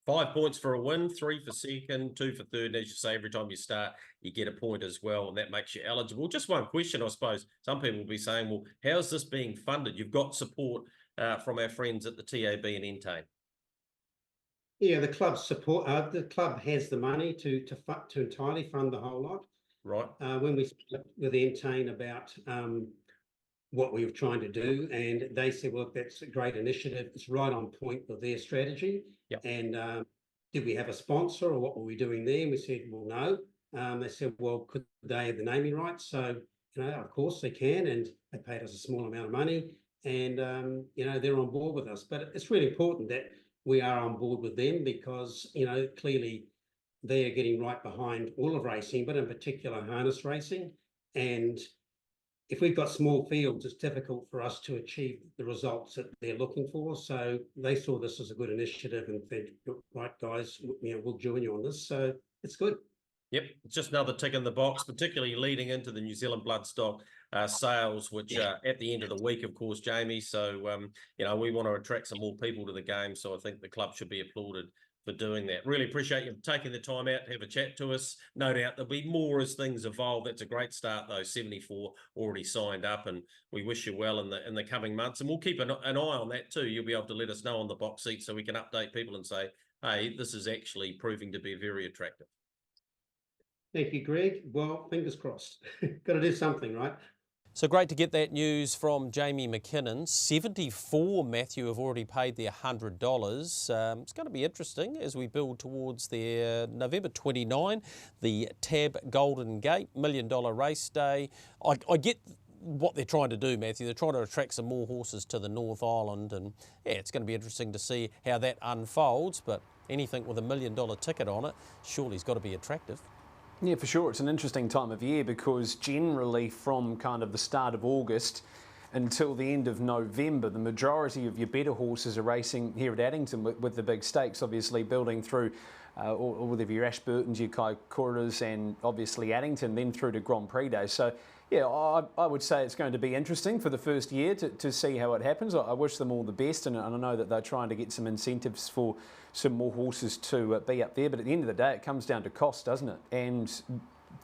5 points for a win, 3 for second, 2 for third. And as you say, every time you start, you get a point as well, and that makes you eligible. Just one question, I suppose. Some people will be saying, well, how's this being funded? You've got support from our friends at the TAB and Entain. Yeah, the club support. The club has the money to entirely fund the whole lot. Right. When we spoke with Entain about what we were trying to do, and they said, well, that's a great initiative. It's right on point with their strategy. Yep. And did we have a sponsor, or what were we doing there? And we said, well, no. They said, well, could they have the naming rights? So, of course they can, and they paid us a small amount of money, and they're on board with us. But it's really important that we are on board with them, because clearly they are getting right behind all of racing, but in particular harness racing. And if we've got small fields, it's difficult for us to achieve the results that they're looking for. So they saw this as a good initiative and said, right, guys, we'll join you on this. So it's good. Yep, it's just another tick in the box, particularly leading into the New Zealand bloodstock sales, which are at the end of the week, of course, Jamie. So, we want to attract some more people to the game. So I think the club should be applauded for doing that. Really appreciate you taking the time out to have a chat to us. No doubt there'll be more as things evolve. That's a great start, though. 74 already signed up, and we wish you well in the coming months. And we'll keep an eye on that too. You'll be able to let us know on the box seat so we can update people and say, hey, this is actually proving to be very attractive. Thank you, Greg. Well, fingers crossed. Got to do something, right? So great to get that news from Jamie McKinnon. 74, Matthew, have already paid their $100. It's going to be interesting as we build towards their November 29, the Tab Golden Gate $1 million race day. I get what they're trying to do, Matthew. They're trying to attract some more horses to the North Island, and yeah, it's going to be interesting to see how that unfolds, but anything with $1 million ticket on it surely has got to be attractive. Yeah, for sure. It's an interesting time of year because generally from kind of the start of August until the end of November, the majority of your better horses are racing here at Addington with the big stakes, obviously building through all of your Ashburtons, your Kaikoras and obviously Addington, then through to Grand Prix Day. So yeah, I would say it's going to be interesting for the first year to see how it happens. I wish them all the best, and I know that they're trying to get some incentives for some more horses to be up there. But at the end of the day, it comes down to cost, doesn't it? And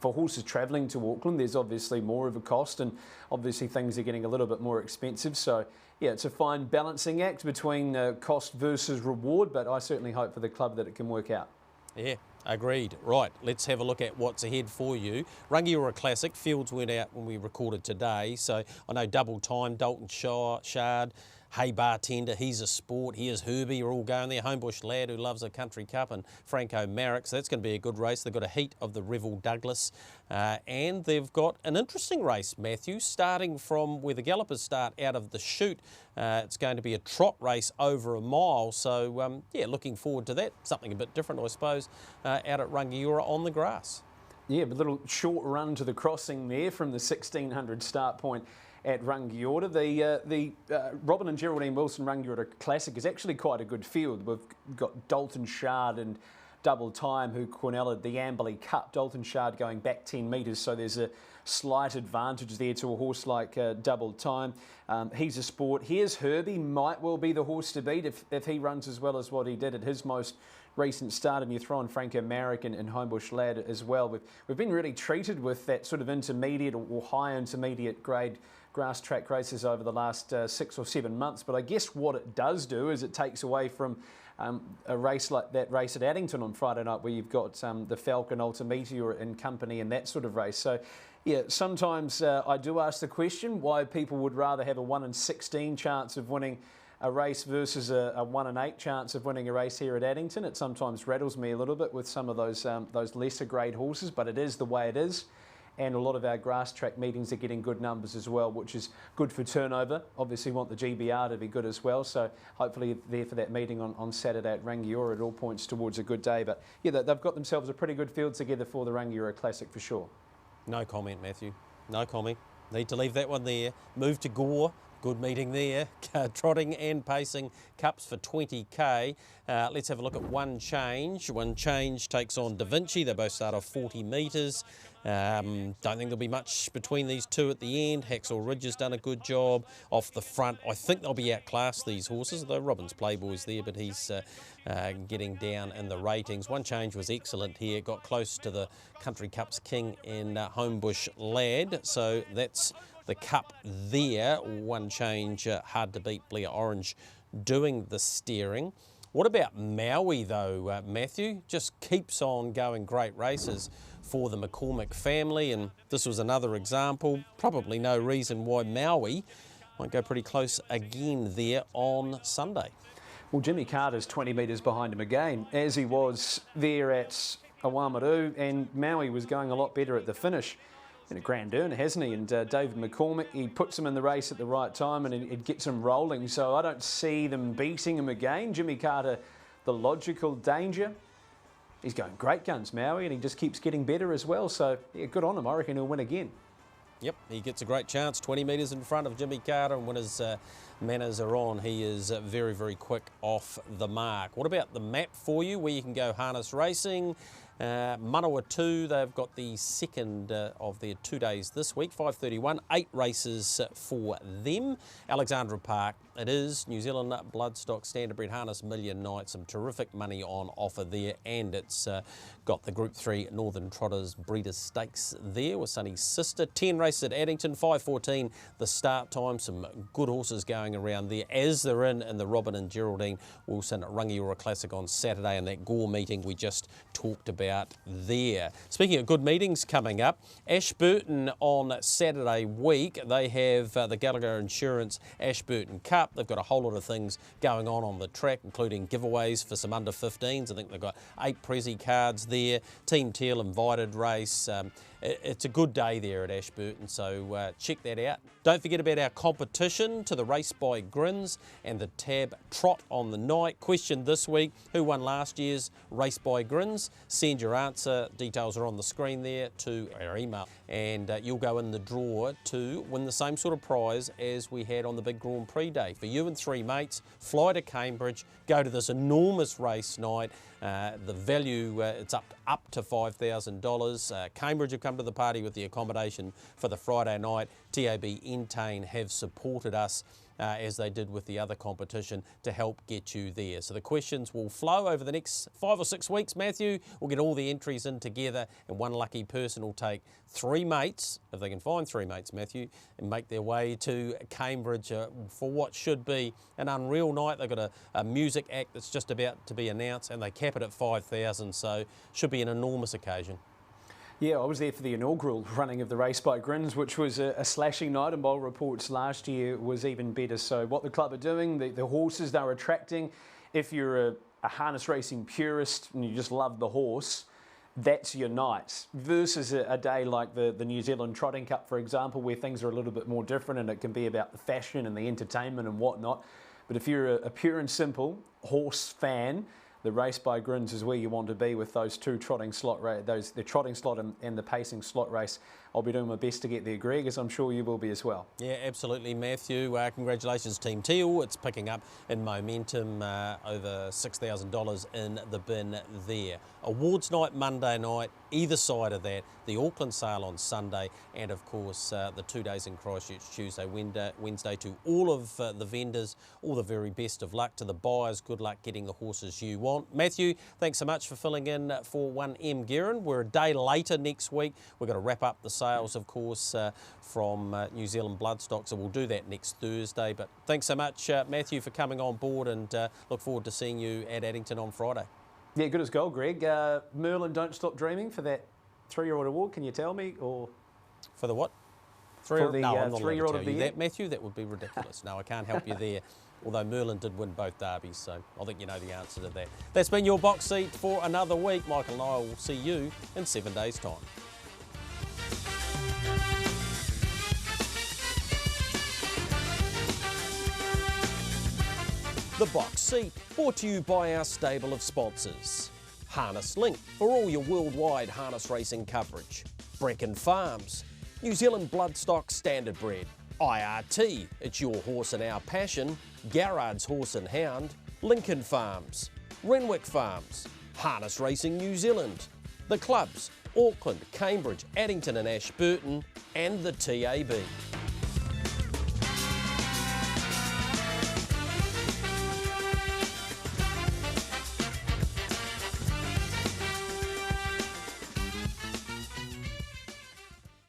for horses travelling to Auckland, there's obviously more of a cost, and obviously things are getting a little bit more expensive. So yeah, it's a fine balancing act between cost versus reward, but I certainly hope for the club that it can work out. Yeah, agreed. Right, let's have a look at what's ahead for you. Rangiora Classic, fields went out when we recorded today, so I know double time, Dalton Shard, Hey Bartender, He's a Sport, Here's Herbie are all going there. Homebush Lad, who loves a country cup, and Franco Marek. So that's going to be a good race. They've got a heat of the Revel Douglas, and they've got an interesting race, Matthew, starting from where the gallopers start out of the chute. It's going to be a trot race over a mile. So yeah, looking forward to that. Something a bit different, I suppose, out at Rangiora on the grass. Yeah, a little short run to the crossing there from the 1600 start point at Rangiora. The Robin and Geraldine Wilson Rangiora Classic is actually quite a good field. We've got Dalton Shard and Double Time who cornelled the Amberley Cup. Dalton Shard going back 10 metres, so there's a slight advantage there to a horse like Double Time. He's a Sport. Here's Herbie, might well be the horse to beat if he runs as well as what he did at his most recent start, and you throw in Franco Marek and Homebush Lad as well. We've been really treated with that sort of intermediate or high intermediate grade grass track races over the last 6 or 7 months, but I guess what it does do is it takes away from a race like that race at Addington on Friday night, where you've got the Falcon Ultimeteor in company and that sort of race. So yeah, sometimes I do ask the question why people would rather have a 1 in 16 chance of winning a race versus a 1 in 8 chance of winning a race here at Addington. It sometimes rattles me a little bit with some of those lesser grade horses, but it is the way it is. And a lot of our grass track meetings are getting good numbers as well, which is good for turnover. Obviously want the GBR to be good as well, so hopefully there for that meeting on Saturday at Rangiora. It all points towards a good day. But yeah, they've got themselves a pretty good field together for the Rangiora Classic for sure. No comment, Matthew. No comment. Need to leave that one there. Move to Gore. Good meeting there. Trotting and pacing cups for 20k. Let's have a look at One Change. One Change takes on Da Vinci. They both start off 40 metres. Don't think there'll be much between these two at the end. Haxall Ridge has done a good job off the front. I think they'll be outclassed, these horses, though Robbins Playboy's there, but he's getting down in the ratings. One Change was excellent here. Got close to the Country Cup's king in Homebush Lad. So that's the cup there. One Change, hard to beat. Blair Orange doing the steering. What about Maui though, Matthew? Just keeps on going, great races for the McCormick family, and this was another example. Probably no reason why Maui might go pretty close again there on Sunday. Well, Jimmy Carter's 20 metres behind him again, as he was there at Awamaru, and Maui was going a lot better at the finish. In a grand earner, hasn't he? And David McCormick, he puts him in the race at the right time and it gets him rolling. So I don't see them beating him again. Jimmy Carter, the logical danger. He's going great guns, Maui, and he just keeps getting better as well. So yeah, good on him. I reckon he'll win again. Yep, he gets a great chance. 20 metres in front of Jimmy Carter, and when his manners are on, he is very, very quick off the mark. What about the map for you, where you can go harness racing? Manawatu, they've got the second of their 2 days this week, 5:31, 8 races for them. Alexandra Park, it is New Zealand Bloodstock Standardbred Harness Million Night, some terrific money on offer there, and it's got the Group 3 Northern Trotters Breeders' Stakes there with Sunny's sister. 10 races at Addington, 5:14 the start time, some good horses going around there, as they're in the Robin and Geraldine Wilson Rangiora Classic on Saturday, and that Gore meeting we just talked about there. Speaking of good meetings coming up, Ashburton on Saturday week, they have the Gallagher Insurance Ashburton Cup. They've got a whole lot of things going on the track, including giveaways for some under 15s. I think they've got 8 Prezi cards there, Team Teal invited race. It's a good day there at Ashburton, so check that out. Don't forget about our competition to the Race by Grins and the Tab Trot on the night. Question this week, who won last year's Race by Grins? Send your answer, details are on the screen there, to our email, and you'll go in the draw to win the same sort of prize as we had on the big Grand Prix day. For you and 3 mates, fly to Cambridge, go to this enormous race night. The value, it's up to $5,000. Cambridge have come to the party with the accommodation for the Friday night. TAB Entain have supported us as they did with the other competition to help get you there. So the questions will flow over the next 5 or 6 weeks, Matthew. We'll get all the entries in together, and one lucky person will take 3 mates, if they can find 3 mates, Matthew, and make their way to Cambridge for what should be an unreal night. They've got a music act that's just about to be announced, and they cap it at 5,000, so should be an enormous occasion. Yeah, I was there for the inaugural running of the Race by Grins, which was a slashing night, and Bowl Reports last year was even better. So what the club are doing, the horses they're attracting, if you're a harness racing purist and you just love the horse, that's your night. Versus a day like the New Zealand Trotting Cup, for example, where things are a little bit more different and it can be about the fashion and the entertainment and whatnot. But if you're a pure and simple horse fan, the Race by Grins is where you want to be with those 2 trotting slot the trotting slot and the pacing slot race. I'll be doing my best to get there, Greg, as I'm sure you will be as well. Yeah, absolutely, Matthew. Congratulations, Team Teal. It's picking up in momentum, over $6,000 in the bin there. Awards night Monday night, either side of that, the Auckland sale on Sunday, and of course the 2 days in Christchurch, Tuesday, Wednesday. To all of the vendors, all the very best of luck. To the buyers, good luck getting the horses you want. Matthew, thanks so much for filling in for 1M Guerin. We're a day later next week. We're going to wrap up the sales, of course, from New Zealand Bloodstock, so we'll do that next Thursday. But thanks so much, Matthew, for coming on board, and look forward to seeing you at Addington on Friday. Yeah, good as gold, Greg. Merlin, Don't Stop Dreaming for that 3-year-old award, can you tell me? Or for the what? No, I'm not allowed to tell you that, Matthew. That would be ridiculous. No, I can't help you there. Although Merlin did win both derbies, so I think you know the answer to that. That's been your box seat for another week. Michael and I will see you in 7 days' time. The Box Seat, brought to you by our stable of sponsors. Harness Link, for all your worldwide harness racing coverage. Brecken Farms, New Zealand Bloodstock Standardbred. IRT, it's your horse and our passion. Garrard's Horse and Hound. Lincoln Farms, Renwick Farms, Harness Racing New Zealand. The clubs, Auckland, Cambridge, Addington and Ashburton, and the TAB.